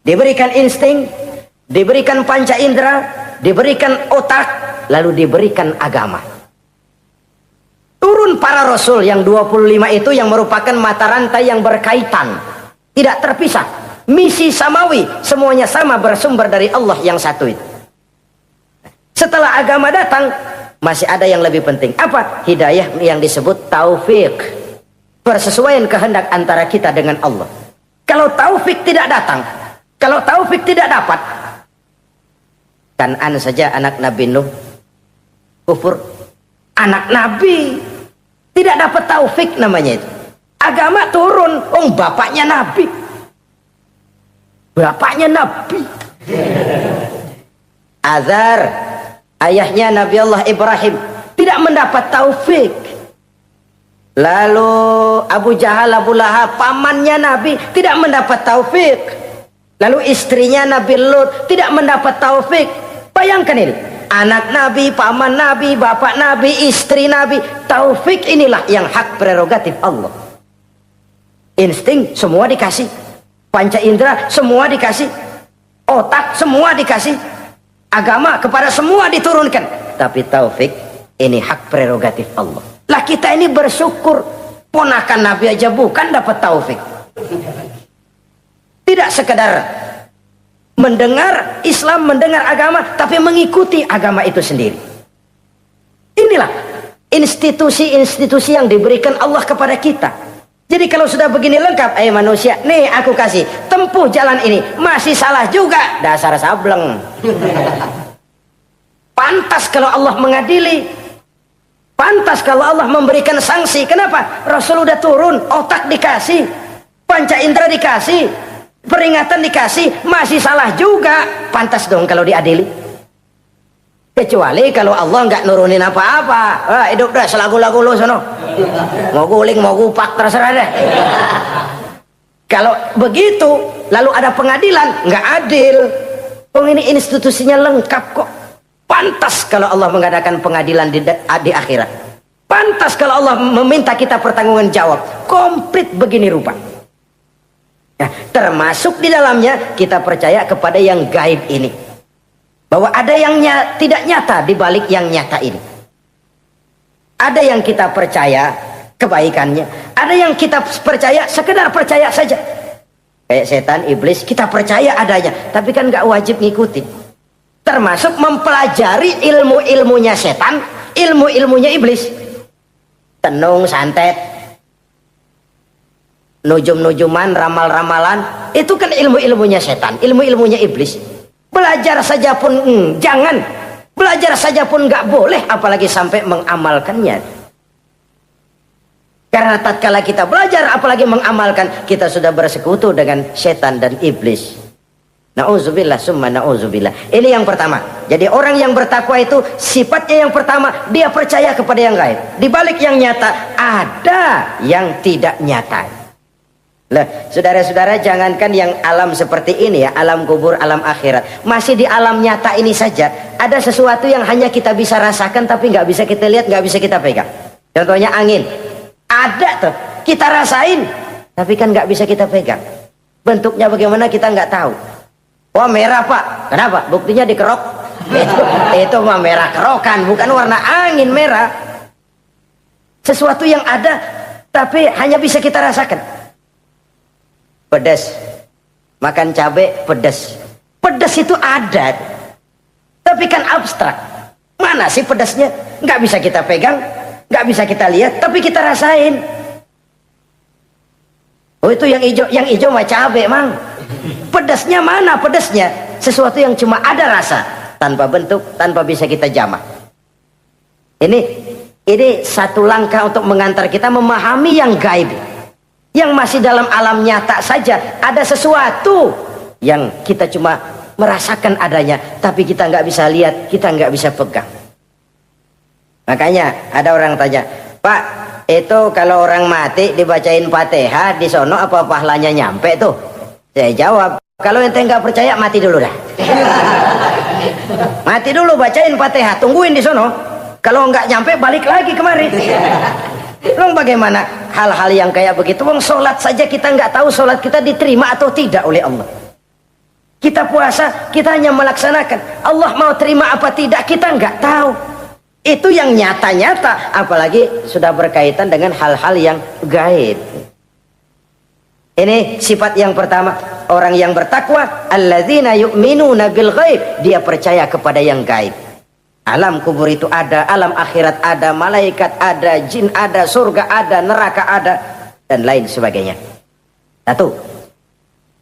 Diberikan insting, diberikan panca indera, diberikan otak, lalu diberikan agama. Turun para rasul yang 25 itu yang merupakan mata rantai yang berkaitan, tidak terpisah. Misi samawi, semuanya sama bersumber dari Allah yang satu itu. Setelah agama datang, masih ada yang lebih penting. Apa? Hidayah yang disebut taufik. Persesuaian kehendak antara kita dengan Allah. Kalau taufik tidak datang, kalau taufik tidak dapat, Kan'an saja anak Nabi Nuh kufur. Anak Nabi tidak dapat taufik namanya itu. Agama turun, bapaknya Nabi. Bapaknya Nabi. Azar, ayahnya Nabi Allah Ibrahim, tidak mendapat taufik. Lalu Abu Jahal, Abu Lahab, pamannya Nabi, tidak mendapat taufik. Lalu istrinya Nabi Lut tidak mendapat taufik. Bayangkan ini, anak Nabi, paman Nabi, bapak Nabi, istri Nabi. Taufik inilah yang hak prerogatif Allah. Insting semua dikasih, panca indera semua dikasih, otak semua dikasih, agama kepada semua diturunkan. Tapi taufik ini hak prerogatif Allah. Lah kita ini bersyukur, ponakan Nabi aja bukan dapat taufik. Tidak sekedar mendengar Islam, mendengar agama, tapi mengikuti agama itu sendiri. Inilah institusi-institusi yang diberikan Allah kepada kita. Jadi kalau sudah begini lengkap, manusia, nih aku kasih, tempuh jalan ini, masih salah juga, dasar sableng. Pantas kalau Allah mengadili. Pantas kalau Allah memberikan sanksi. Kenapa? Rasul udah turun, otak dikasih, panca indera dikasih, peringatan dikasih, masih salah juga. Pantas dong kalau diadili. Kecuali kalau Allah nggak nurunin apa-apa. Hidup dah selagu-lagu lu sono. Mau guling, mau gupak, terserah deh. Kalau begitu, lalu ada pengadilan, nggak adil. Ini institusinya lengkap kok. Pantas kalau Allah mengadakan pengadilan di akhirat. Pantas kalau Allah meminta kita pertanggungan jawab. Komplit begini rupa. Nah, termasuk di dalamnya kita percaya kepada yang gaib ini. Bahwa ada yang tidak nyata di balik yang nyata ini. Ada yang kita percaya kebaikannya. Ada yang kita percaya sekedar percaya saja. Kayak setan, iblis, kita percaya adanya. Tapi kan nggak wajib ngikutin. Termasuk mempelajari ilmu-ilmunya setan, ilmu-ilmunya iblis. Tenung, santet, nujum-nujuman, ramal-ramalan, itu kan ilmu-ilmunya setan, ilmu-ilmunya iblis. Belajar saja pun jangan, belajar saja pun nggak boleh, apalagi sampai mengamalkannya. Karena tatkala kita belajar apalagi mengamalkan, kita sudah bersekutu dengan setan dan iblis. Nauzubillah summa nauzubillah. Ini yang pertama. Jadi orang yang bertakwa itu sifatnya yang pertama, dia percaya kepada yang gaib. Di balik yang nyata ada yang tidak nyata. Lah, saudara-saudara, jangankan yang alam seperti ini ya, alam kubur, alam akhirat. Masih di alam nyata ini saja ada sesuatu yang hanya kita bisa rasakan tapi nggak bisa kita lihat, nggak bisa kita pegang. Contohnya angin. Ada tuh, kita rasain tapi kan nggak bisa kita pegang. Bentuknya bagaimana kita nggak tahu. Wah, merah Pak. Kenapa? Buktinya dikerok. Itu mah merah kerokan, bukan warna angin merah. Sesuatu yang ada tapi hanya bisa kita rasakan. Pedas, makan cabai pedas. Pedas itu ada, tapi kan abstrak. Mana sih pedasnya? Nggak bisa kita pegang, nggak bisa kita lihat, tapi kita rasain. Oh, itu yang hijau mah cabai, Mang. Pedasnya mana pedasnya? Sesuatu yang cuma ada rasa, tanpa bentuk, tanpa bisa kita jamah. Ini satu langkah untuk mengantar kita memahami yang gaib. Yang masih dalam alam nyata saja ada sesuatu yang kita cuma merasakan adanya, tapi kita nggak bisa lihat, kita nggak bisa pegang. Makanya ada orang tanya, Pak, itu kalau orang mati dibacain Fatihah di sono apa pahalanya nyampe tuh? Saya jawab, kalau ente nggak percaya mati dulu dah. Mati dulu, bacain Fatihah, tungguin di sono. Kalau nggak nyampe balik lagi kemari. Long bagaimana hal-hal yang kayak begitu? Wong sholat saja kita nggak tahu sholat kita diterima atau tidak oleh Allah. Kita puasa, kita hanya melaksanakan. Allah mau terima apa tidak kita nggak tahu. Itu yang nyata-nyata, apalagi sudah berkaitan dengan hal-hal yang gaib. Ini sifat yang pertama, orang yang bertakwa, alladzina yu'minuna bil ghaib, dia percaya kepada yang gaib. Alam kubur itu ada, alam akhirat ada, malaikat ada, jin ada, surga ada, neraka ada, dan lain sebagainya. Satu.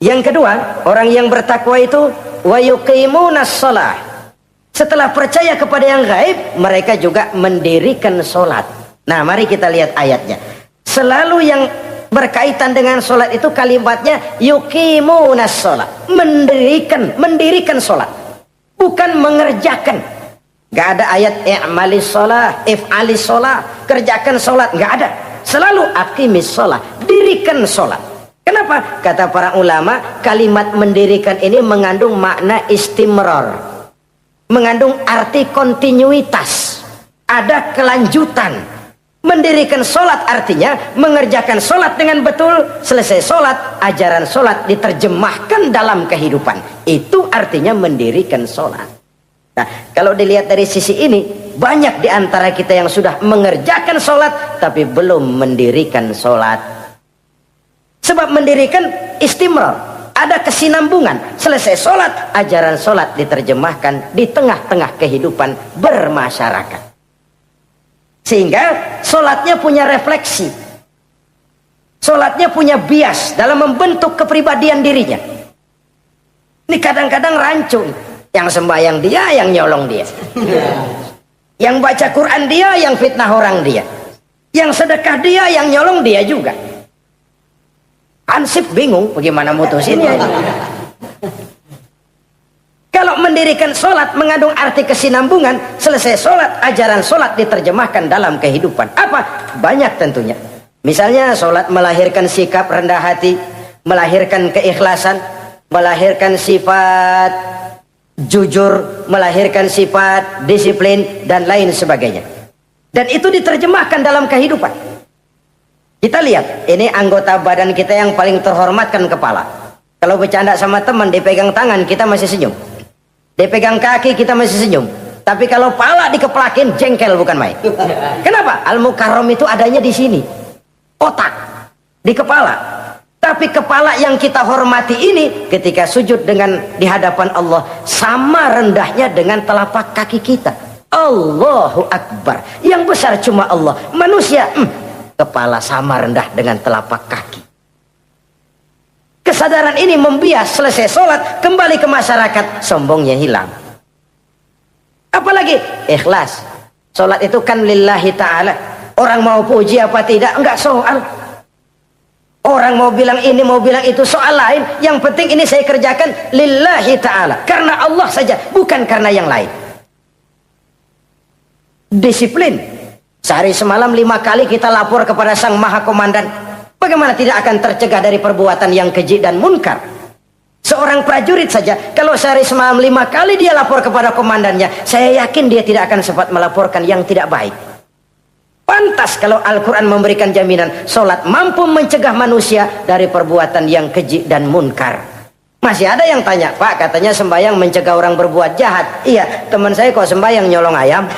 Yang kedua, orang yang bertakwa itu wa yuqimunas shalah. Setelah percaya kepada yang gaib, mereka juga mendirikan sholat. Nah, mari kita lihat ayatnya. Selalu yang berkaitan dengan sholat itu kalimatnya yuqimunas shalah. Mendirikan sholat. Bukan mengerjakan. Gak ada ayat i'malis sholah, if'alis sholah, kerjakan sholat, gak ada. Selalu aqimis sholah, dirikan sholat. Kenapa? Kata para ulama, kalimat mendirikan ini mengandung makna istimrar, mengandung arti kontinuitas, ada kelanjutan. Mendirikan sholat artinya mengerjakan sholat dengan betul, selesai sholat, ajaran sholat diterjemahkan dalam kehidupan. Itu artinya mendirikan sholat. Nah, kalau dilihat dari sisi ini, banyak di antara kita yang sudah mengerjakan sholat, tapi belum mendirikan sholat. Sebab mendirikan istimrar, ada kesinambungan. Selesai sholat, ajaran sholat diterjemahkan di tengah-tengah kehidupan bermasyarakat. Sehingga sholatnya punya refleksi. Sholatnya punya bias dalam membentuk kepribadian dirinya. Ini kadang-kadang rancu. Yang sembahyang dia, yang nyolong dia. Yang baca Quran dia, yang fitnah orang dia. Yang sedekah dia, yang nyolong dia juga. Ansip bingung bagaimana mutusinnya. Kalau mendirikan sholat mengandung arti kesinambungan, selesai sholat, ajaran sholat diterjemahkan dalam kehidupan. Apa? Banyak tentunya. Misalnya sholat melahirkan sikap rendah hati, melahirkan keikhlasan, melahirkan sifat jujur, melahirkan sifat disiplin, dan lain sebagainya. Dan itu diterjemahkan dalam kehidupan. Kita lihat, ini anggota badan kita yang paling terhormatkan kepala. Kalau bercanda sama teman, dipegang tangan, kita masih senyum. Dipegang kaki, kita masih senyum. Tapi kalau pala dikeplakin, jengkel bukan main. Kenapa? Al-Mukarram itu adanya di sini. Otak, di kepala. Tapi kepala yang kita hormati ini ketika sujud di hadapan Allah sama rendahnya dengan telapak kaki kita. Allahu Akbar. Yang besar cuma Allah. Manusia, kepala sama rendah dengan telapak kaki. Kesadaran ini membias, selesai sholat, kembali ke masyarakat, sombongnya hilang. Apalagi ikhlas. Sholat itu kan lillahi ta'ala. Orang mau puji apa tidak, enggak soal. Orang mau bilang ini, mau bilang itu, soal lain. Yang penting ini saya kerjakan lillahi ta'ala, karena Allah saja, bukan karena yang lain. Disiplin. Sehari semalam 5 kali kita lapor kepada Sang Maha Komandan. Bagaimana tidak akan tercegah dari perbuatan yang keji dan munkar? Seorang prajurit saja, kalau sehari semalam 5 kali dia lapor kepada komandannya, saya yakin dia tidak akan sempat melaporkan yang tidak baik. Pantas kalau Al-Quran memberikan jaminan solat mampu mencegah manusia dari perbuatan yang keji dan munkar. Masih ada yang tanya, Pak, katanya sembahyang mencegah orang berbuat jahat. Iya, teman saya kok sembahyang nyolong ayam.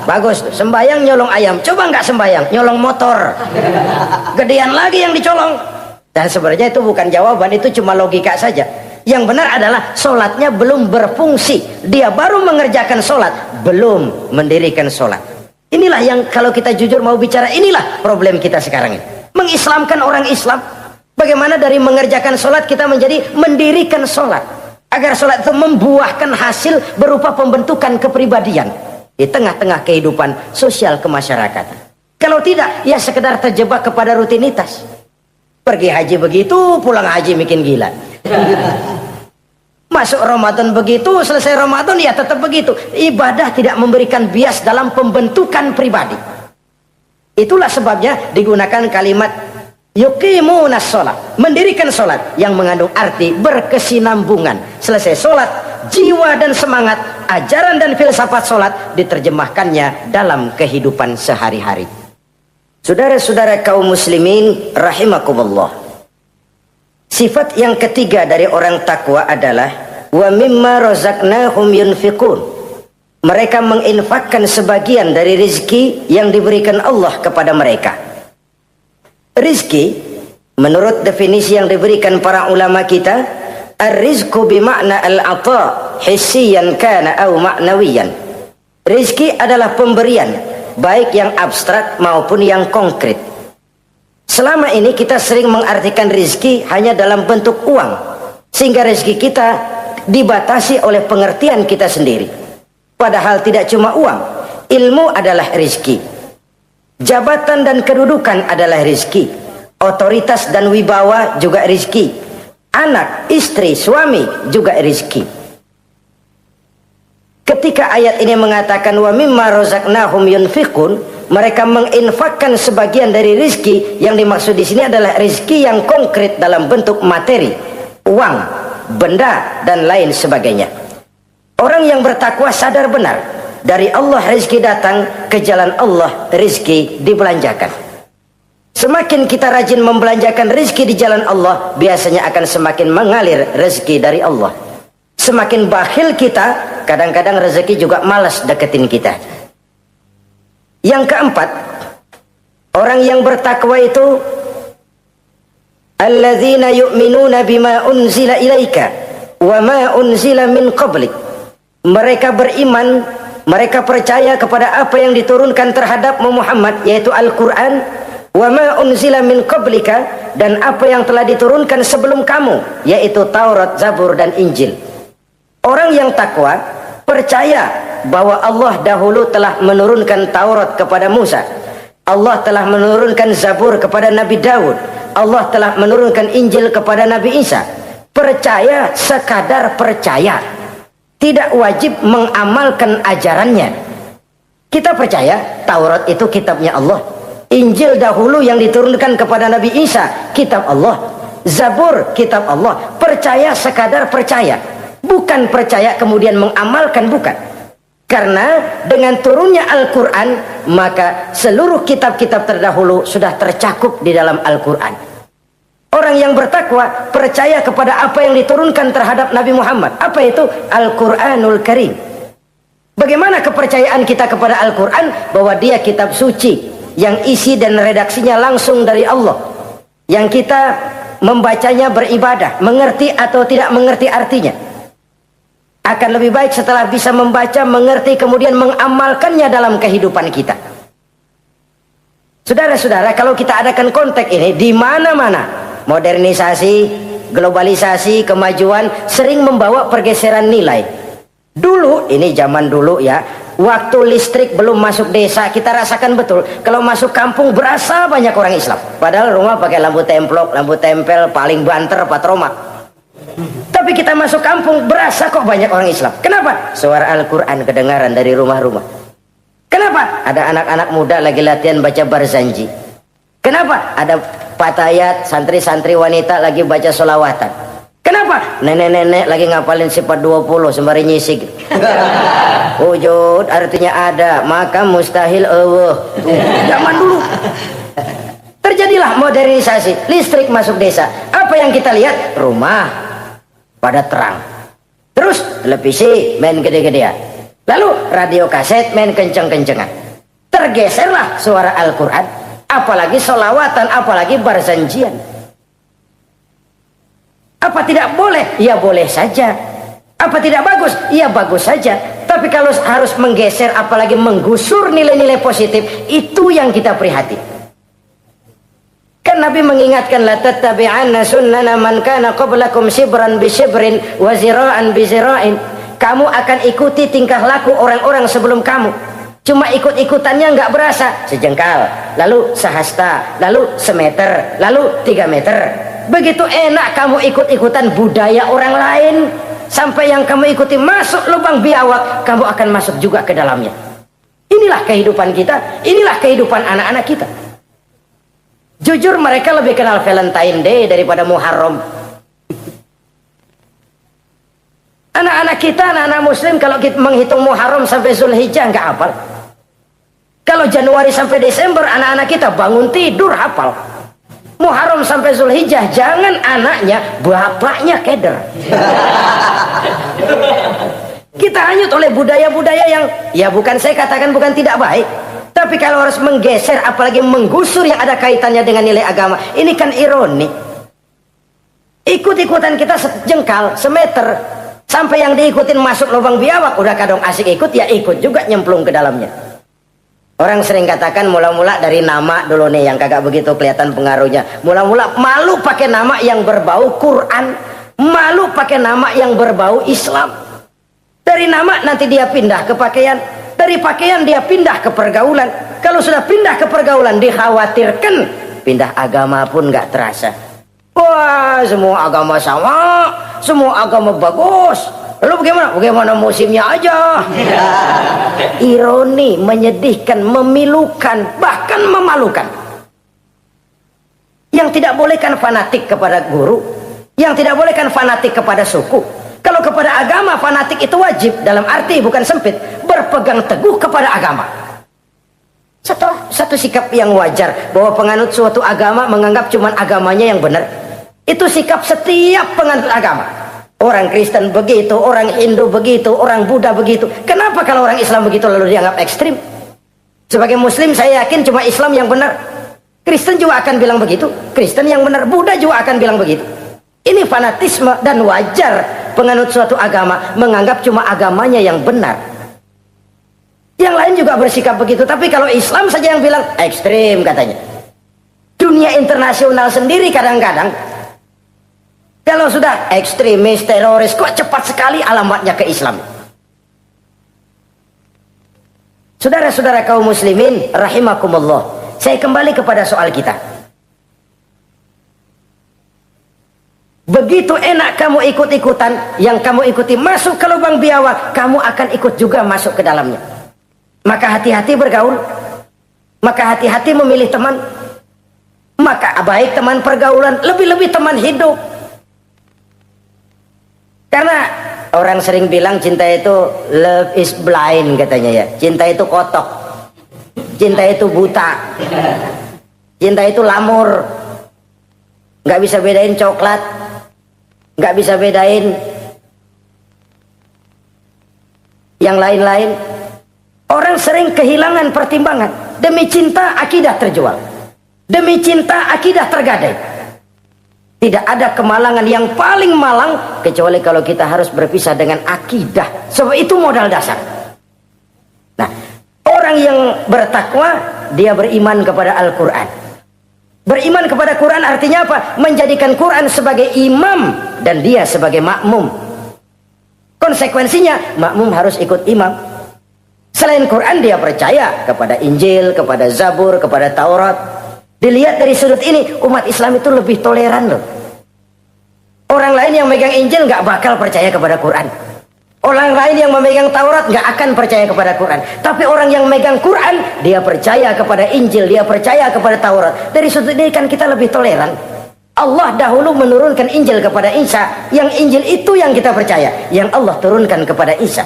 Bagus, sembahyang nyolong ayam. Coba nggak sembahyang, nyolong motor. Gedean lagi yang dicolong. Dan sebenarnya itu bukan jawaban, itu cuma logika saja. Yang benar adalah solatnya belum berfungsi. Dia baru mengerjakan solat, belum mendirikan solat. Inilah yang kalau kita jujur mau bicara, inilah problem kita sekarang ini. Mengislamkan orang Islam. Bagaimana dari mengerjakan solat kita menjadi mendirikan solat. Agar solat itu membuahkan hasil berupa pembentukan kepribadian di tengah-tengah kehidupan sosial kemasyarakatan. Kalau tidak, ya sekedar terjebak kepada rutinitas. Pergi haji begitu, pulang haji bikin gila. Masuk Ramadan begitu, selesai Ramadan ya tetap begitu. Ibadah tidak memberikan bias dalam pembentukan pribadi. Itulah sebabnya digunakan kalimat yuqimunas sholat, mendirikan sholat, yang mengandung arti berkesinambungan. Selesai sholat, jiwa dan semangat, ajaran dan filsafat sholat diterjemahkannya dalam kehidupan sehari-hari. Saudara-saudara kaum muslimin rahimakumullah. Sifat yang ketiga dari orang takwa adalah wa mimma razaqnahum yunfiqun. Mereka menginfakkan sebagian dari rizki yang diberikan Allah kepada mereka. Rizki menurut definisi yang diberikan para ulama kita, ar-rizqu bimakna al-ata hissiyan kana aw ma'nawiyan. Rizki adalah pemberian, baik yang abstrak maupun yang konkret. Selama ini kita sering mengartikan rizki hanya dalam bentuk uang, sehingga rizki kita dibatasi oleh pengertian kita sendiri. Padahal tidak cuma uang, ilmu adalah rizki, jabatan dan kedudukan adalah rizki, otoritas dan wibawa juga rizki, anak, istri, suami juga rizki. Ketika ayat ini mengatakan wa mimma razaqnahum yunfiqun, mereka menginfakkan sebagian dari rizki, yang dimaksud di sini adalah rizki yang konkret dalam bentuk materi, uang, benda dan lain sebagainya. Orang yang bertakwa sadar benar, dari Allah rizki datang, ke jalan Allah rizki dibelanjakan. Semakin kita rajin membelanjakan rizki di jalan Allah, biasanya akan semakin mengalir rezeki dari Allah. Semakin bakhil kita, kadang-kadang rezeki juga malas deketin kita. Yang keempat, orang yang bertakwa itu alladzina yu'minuna bima unzila ilaika wa ma unzila min qablik. Mereka beriman, mereka percaya kepada apa yang diturunkan terhadap Muhammad, yaitu Al-Quran, wa ma unzila min qablika, dan apa yang telah diturunkan sebelum kamu, yaitu Taurat, Zabur dan Injil. Orang yang takwa percaya bahwa Allah dahulu telah menurunkan Taurat kepada Musa, Allah telah menurunkan Zabur kepada Nabi Daud, Allah telah menurunkan Injil kepada Nabi Isa. Percaya sekadar percaya, tidak wajib mengamalkan ajarannya. Kita percaya Taurat itu kitabnya Allah, Injil dahulu yang diturunkan kepada Nabi Isa kitab Allah, Zabur kitab Allah. Percaya sekadar percaya, bukan percaya kemudian mengamalkan, bukan. Karena dengan turunnya Al-Quran, maka seluruh kitab-kitab terdahulu sudah tercakup di dalam Al-Quran. Orang yang bertakwa percaya kepada apa yang diturunkan terhadap Nabi Muhammad. Apa itu? Al-Quranul Karim. Bagaimana kepercayaan kita kepada Al-Quran? Bahwa dia kitab suci yang isi dan redaksinya langsung dari Allah, yang kita membacanya beribadah, mengerti atau tidak mengerti artinya. Akan lebih baik setelah bisa membaca, mengerti, kemudian mengamalkannya dalam kehidupan kita. Saudara-saudara, kalau kita adakan konteks ini di mana-mana, modernisasi, globalisasi, kemajuan sering membawa pergeseran nilai. Dulu, ini zaman dulu ya, waktu listrik belum masuk desa, kita rasakan betul kalau masuk kampung berasa banyak orang Islam, padahal rumah pakai lampu templok, lampu tempel, paling banter patroma. Tapi kita masuk kampung berasa kok banyak orang Islam. Kenapa? Suara Al-Quran kedengaran dari rumah-rumah. Kenapa? Ada anak-anak muda lagi latihan baca barzanji. Kenapa? Ada patayat, santri-santri wanita lagi baca solawatan. Kenapa? Nenek-nenek lagi ngapalin sifat 20 sembari nyisik. Wujud artinya ada, maka mustahil Allah. Zaman dulu terjadilah modernisasi, listrik masuk desa. Apa yang kita lihat? Rumah pada terang, terus televisi main gede-gedean, lalu radio kaset main kenceng-kencengan. Tergeserlah suara Al-Quran, apalagi solawatan, apalagi barzanjian. Apa tidak boleh? Ya boleh saja. Apa tidak bagus? Ya bagus saja. Tapi kalau harus menggeser, apalagi menggusur nilai-nilai positif, itu yang kita prihatin. Kan Nabi mengingatkan, la tattabi'anna sunnana man kana qablakum shibran bi shibrin wa zira'an bi zira'in. Kamu akan ikuti tingkah laku orang-orang sebelum kamu. Cuma ikut-ikutannya nggak berasa, sejengkal, lalu sehasta, lalu semeter, lalu 3 meter. Begitu enak kamu ikut-ikutan budaya orang lain, sampai yang kamu ikuti masuk lubang biawak, kamu akan masuk juga ke dalamnya. Inilah kehidupan kita, inilah kehidupan anak-anak kita. Jujur mereka lebih kenal Valentine Day daripada Muharram. Anak-anak kita, anak-anak muslim, kalau kita menghitung Muharram sampai Zulhijjah nggak hafal. Kalau Januari sampai Desember, anak-anak kita bangun tidur hafal. Muharram sampai Zulhijjah, jangan anaknya, bapaknya keder. Kita hanyut oleh budaya-budaya yang, ya bukan saya katakan bukan tidak baik, tapi kalau harus menggeser, apalagi menggusur yang ada kaitannya dengan nilai agama, ini kan ironi. Ikut-ikutan kita sejengkal, semeter, sampai yang diikutin masuk lubang biawak, udah kadang asik ikut, ya ikut juga nyemplung ke dalamnya. Orang sering katakan mula-mula dari nama dulu nih yang kagak begitu kelihatan pengaruhnya. Mula-mula malu pakai nama yang berbau Quran, malu pakai nama yang berbau Islam. Dari nama nanti dia pindah ke pakaian, dari pakaian dia pindah ke pergaulan. Kalau sudah pindah ke pergaulan, dikhawatirkan pindah agama pun nggak terasa. Wah, semua agama sama, semua agama bagus. Lalu bagaimana? Bagaimana musimnya aja. Ironi, menyedihkan, memilukan, bahkan memalukan. Yang tidak boleh kan fanatik kepada guru, yang tidak boleh kan fanatik kepada suku. Kalau kepada agama fanatik itu wajib, dalam arti bukan sempit, berpegang teguh kepada agama. Satu sikap yang wajar, bahwa penganut suatu agama menganggap cuma agamanya yang benar. Itu sikap setiap penganut agama. Orang Kristen begitu, orang Hindu begitu, orang Buddha begitu. Kenapa kalau orang Islam begitu lalu dianggap ekstrim? Sebagai Muslim saya yakin cuma Islam yang benar. Kristen juga akan bilang begitu. Kristen yang benar, Buddha juga akan bilang begitu. Ini fanatisme dan wajar penganut suatu agama menganggap cuma agamanya yang benar. Yang lain juga bersikap begitu. Tapi kalau Islam saja yang bilang ekstrim katanya. Dunia internasional sendiri kadang-kadang kalau sudah ekstremis, teroris, kok cepat sekali alamatnya ke Islam. Saudara-saudara kaum muslimin rahimakumullah, saya kembali kepada soal kita. Begitu enak kamu ikut-ikutan, yang kamu ikuti masuk ke lubang biawak, kamu akan ikut juga masuk ke dalamnya. Maka hati-hati bergaul, maka hati-hati memilih teman, maka baik teman pergaulan, lebih-lebih teman hidup. Karena orang sering bilang cinta itu love is blind katanya ya. Cinta itu kotok, cinta itu buta, cinta itu lamur. Nggak bisa bedain coklat, nggak bisa bedain yang lain-lain. Orang sering kehilangan pertimbangan. Demi cinta akidah terjual, demi cinta akidah tergadai. Tidak ada kemalangan yang paling malang kecuali kalau kita harus berpisah dengan akidah. Sebab itu modal dasar. Nah, orang yang bertakwa, dia beriman kepada Al-Quran. Beriman kepada Quran artinya apa? Menjadikan Quran sebagai imam dan dia sebagai makmum. Konsekuensinya, makmum harus ikut imam. Selain Quran dia percaya kepada Injil, kepada Zabur, kepada Taurat. Dilihat dari sudut ini, umat Islam itu lebih toleran loh. Orang lain yang megang Injil nggak bakal percaya kepada Quran. Orang lain yang memegang Taurat nggak akan percaya kepada Quran. Tapi orang yang megang Quran, dia percaya kepada Injil, dia percaya kepada Taurat. Dari sudut ini kan kita lebih toleran. Allah dahulu menurunkan Injil kepada Isa. Yang Injil itu yang kita percaya. Yang Allah turunkan kepada Isa.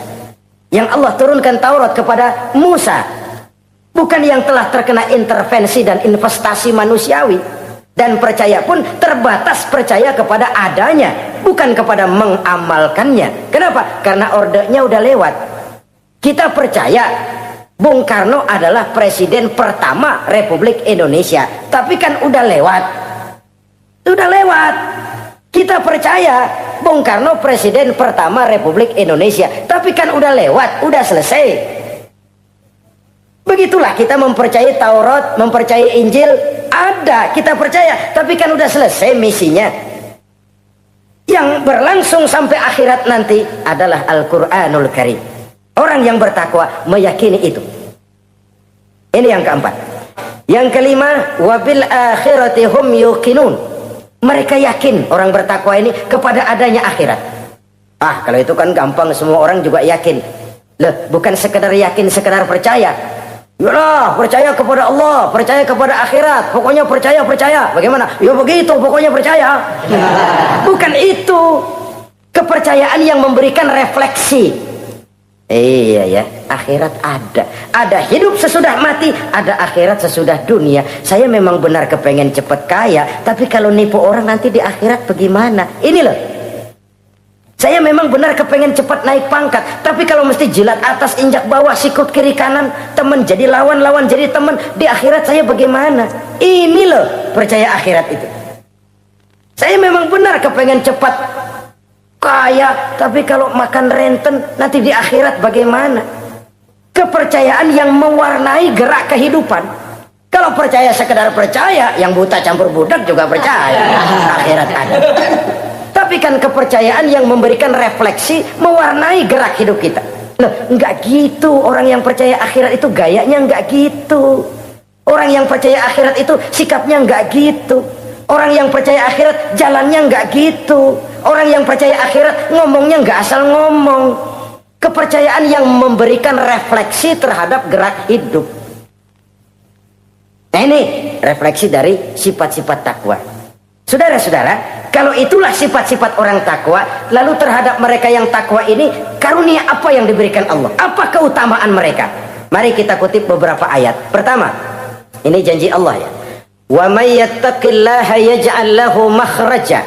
Yang Allah turunkan Taurat kepada Musa. Bukan yang telah terkena intervensi dan investasi manusiawi. Dan percaya pun terbatas percaya kepada adanya, bukan kepada mengamalkannya. Kenapa? Karena ordenya udah lewat. Kita percaya Bung Karno adalah presiden pertama Republik Indonesia. Tapi kan udah lewat. Udah lewat. Kita percaya Bung Karno presiden pertama Republik Indonesia. Tapi kan udah lewat, udah selesai. Begitulah kita mempercayai Taurat, mempercayai Injil, ada, kita percaya, tapi kan udah selesai misinya. Yang berlangsung sampai akhirat nanti adalah Al-Quranul Karim. Orang yang bertakwa meyakini itu. Ini yang keempat. Yang kelima, wabil akhirati hum yuqinun. Mereka yakin, orang bertakwa ini, kepada adanya akhirat. Kalau itu kan gampang, semua orang juga yakin. Loh, bukan sekedar yakin, sekedar percaya. Yalah, percaya kepada Allah, percaya kepada akhirat, pokoknya percaya. Bagaimana? Ya begitu, pokoknya percaya. Bukan itu. Kepercayaan yang memberikan refleksi. Iya ya, akhirat ada. Ada hidup sesudah mati, ada akhirat sesudah dunia. Saya memang benar kepengen cepet kaya, tapi kalau nipu orang nanti di akhirat bagaimana? Ini loh. Saya memang benar kepengen cepat naik pangkat, tapi kalau mesti jilat atas injak bawah, sikut kiri kanan, teman jadi lawan, lawan jadi teman, di akhirat saya bagaimana? Ini loh percaya akhirat itu. Saya memang benar kepengen cepat kaya, tapi kalau makan renten nanti di akhirat bagaimana? Kepercayaan yang mewarnai gerak kehidupan. Kalau percaya sekedar percaya, yang buta campur budak juga percaya akhirat ada. Tapi kan kepercayaan yang memberikan refleksi, mewarnai gerak hidup kita. Loh, enggak gitu. Orang yang percaya akhirat itu gayanya enggak gitu. Orang yang percaya akhirat itu sikapnya enggak gitu. Orang yang percaya akhirat jalannya enggak gitu. Orang yang percaya akhirat ngomongnya enggak asal ngomong. Kepercayaan yang memberikan refleksi terhadap gerak hidup. Nah, ini refleksi dari sifat-sifat takwa. Saudara-saudara, kalau itulah sifat-sifat orang takwa, lalu terhadap mereka yang takwa ini, karunia apa yang diberikan Allah? Apa keutamaan mereka? Mari kita kutip beberapa ayat. Pertama, ini janji Allah ya. Wa may yattaqillaha yaj'al lahu makhraja.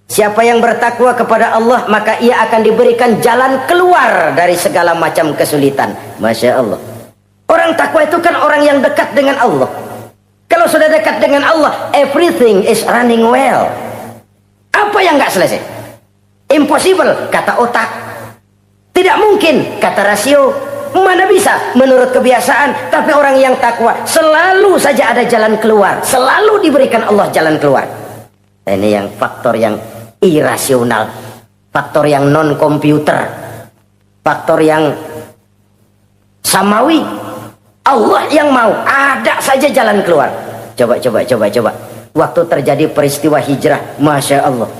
Siapa yang bertakwa kepada Allah, maka ia akan diberikan jalan keluar dari segala macam kesulitan. Masya Allah. Orang takwa itu kan orang yang dekat dengan Allah. Kalau sudah dekat dengan Allah, everything is running well. Apa yang nggak selesai? Impossible, kata otak. Tidak mungkin, kata rasio. Mana bisa menurut kebiasaan. Tapi orang yang takwa selalu saja ada jalan keluar, selalu diberikan Allah jalan keluar. Ini yang faktor yang irasional, faktor yang non komputer, faktor yang samawi. Allah yang mau, ada saja jalan keluar. Coba. Waktu terjadi peristiwa hijrah, Masya Allah,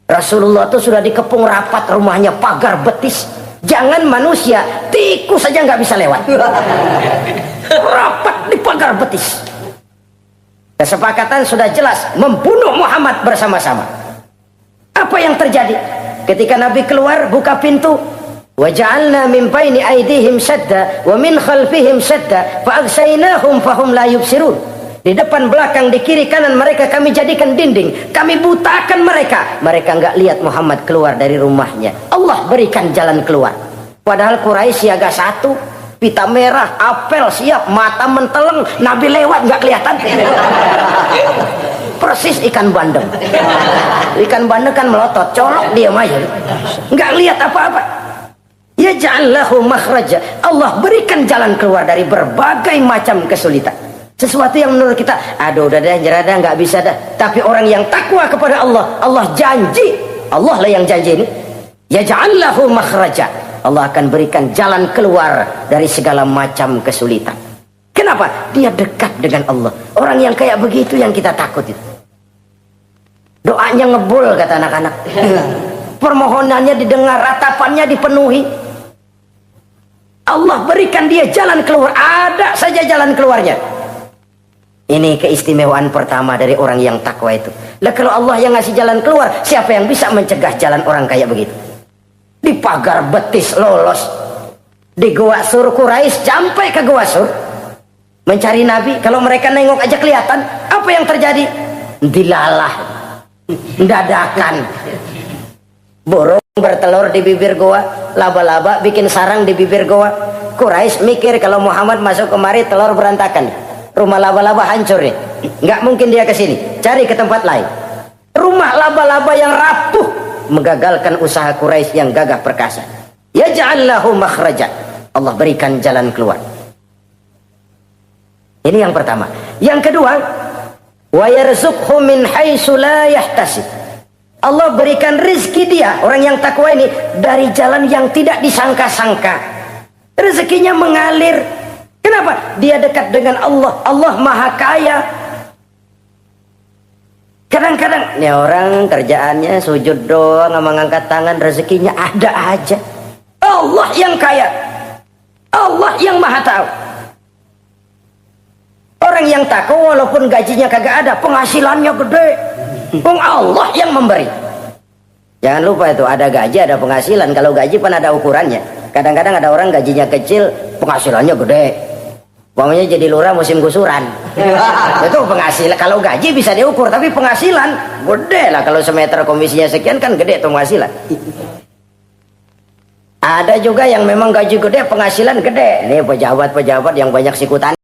Rasulullah itu sudah dikepung rapat rumahnya, pagar betis. Jangan manusia, tikus saja nggak bisa lewat. Rapat di pagar betis. Kesepakatan sudah jelas, membunuh Muhammad bersama-sama. Apa yang terjadi? Ketika Nabi keluar, buka pintu, وَجَعَلْنَا مِنْ بَيْنِ أَيْدِيهِمْ شَدَّ وَمِنْ خَلْفِهِمْ شَدَّ فَأَغْشَيْنَاهُمْ فَهُمْ لَا يُبْصِرُونَ. Di depan, belakang, di kiri, kanan mereka kami jadikan dinding, kami butakan mereka. Mereka enggak lihat Muhammad keluar dari rumahnya. Allah berikan jalan keluar. Padahal Quraisy siaga satu, pita merah, apel siap, mata menteleng, Nabi lewat enggak kelihatan. Persis ikan bandeng. Ikan bandeng kan melotot, colok diam aja, enggak lihat apa-apa. Yaj'al lahu makhraja. Allah berikan jalan keluar dari berbagai macam kesulitan. Sesuatu yang menurut kita, aduh udah dah, nyerah dah, nggak bisa dah. Tapi orang yang takwa kepada Allah, Allah janji, Allah lah yang janji ini. Yaj'al lahu makhraja. Allah akan berikan jalan keluar dari segala macam kesulitan. Kenapa? Dia dekat dengan Allah. Orang yang kayak begitu yang kita takut itu. Doanya ngebul kata anak-anak. Permohonannya didengar, ratapannya dipenuhi. Allah berikan dia jalan keluar, ada saja jalan keluarnya. Ini keistimewaan pertama dari orang yang takwa itu. Lah kalau Allah yang ngasih jalan keluar, siapa yang bisa mencegah jalan orang kayak begitu? Di pagar betis lolos, di Gua Sur Quraisy sampai ke Gua Sur mencari Nabi. Kalau mereka nengok aja kelihatan. Apa yang terjadi? Dilalah, dadakan. Burung bertelur di bibir goa, laba-laba bikin sarang di bibir goa. Quraisy mikir kalau Muhammad masuk kemari telur berantakan, rumah laba-laba hancur nih, nggak mungkin dia ke sini, cari ke tempat lain. Rumah laba-laba yang rapuh menggagalkan usaha Quraisy yang gagah perkasa. Yaj'allahu makhraja, Allah berikan jalan keluar. Ini yang pertama. Yang kedua, wa yarzuqhu min haitsu la yahtasib. Allah berikan rezeki dia, orang yang takwa ini, dari jalan yang tidak disangka-sangka. Rezekinya mengalir. Kenapa? Dia dekat dengan Allah. Allah maha kaya. Kadang-kadang ini orang kerjaannya sujud doang sama ngangkat tangan, rezekinya ada aja. Allah yang kaya, Allah yang maha tahu. Orang yang takwa walaupun gajinya kagak ada, penghasilannya gede. Allah yang memberi. Jangan lupa itu, ada gaji ada penghasilan. Kalau gaji kan ada ukurannya. Kadang-kadang ada orang gajinya kecil, penghasilannya gede. Umpamanya jadi lurah musim gusuran. Itu penghasilan. Kalau gaji bisa diukur, tapi penghasilan gede lah. Kalau semeter komisinya sekian kan gede tuh penghasilan. Ada juga yang memang gaji gede, penghasilan gede. Ini pejabat-pejabat yang banyak sikutan.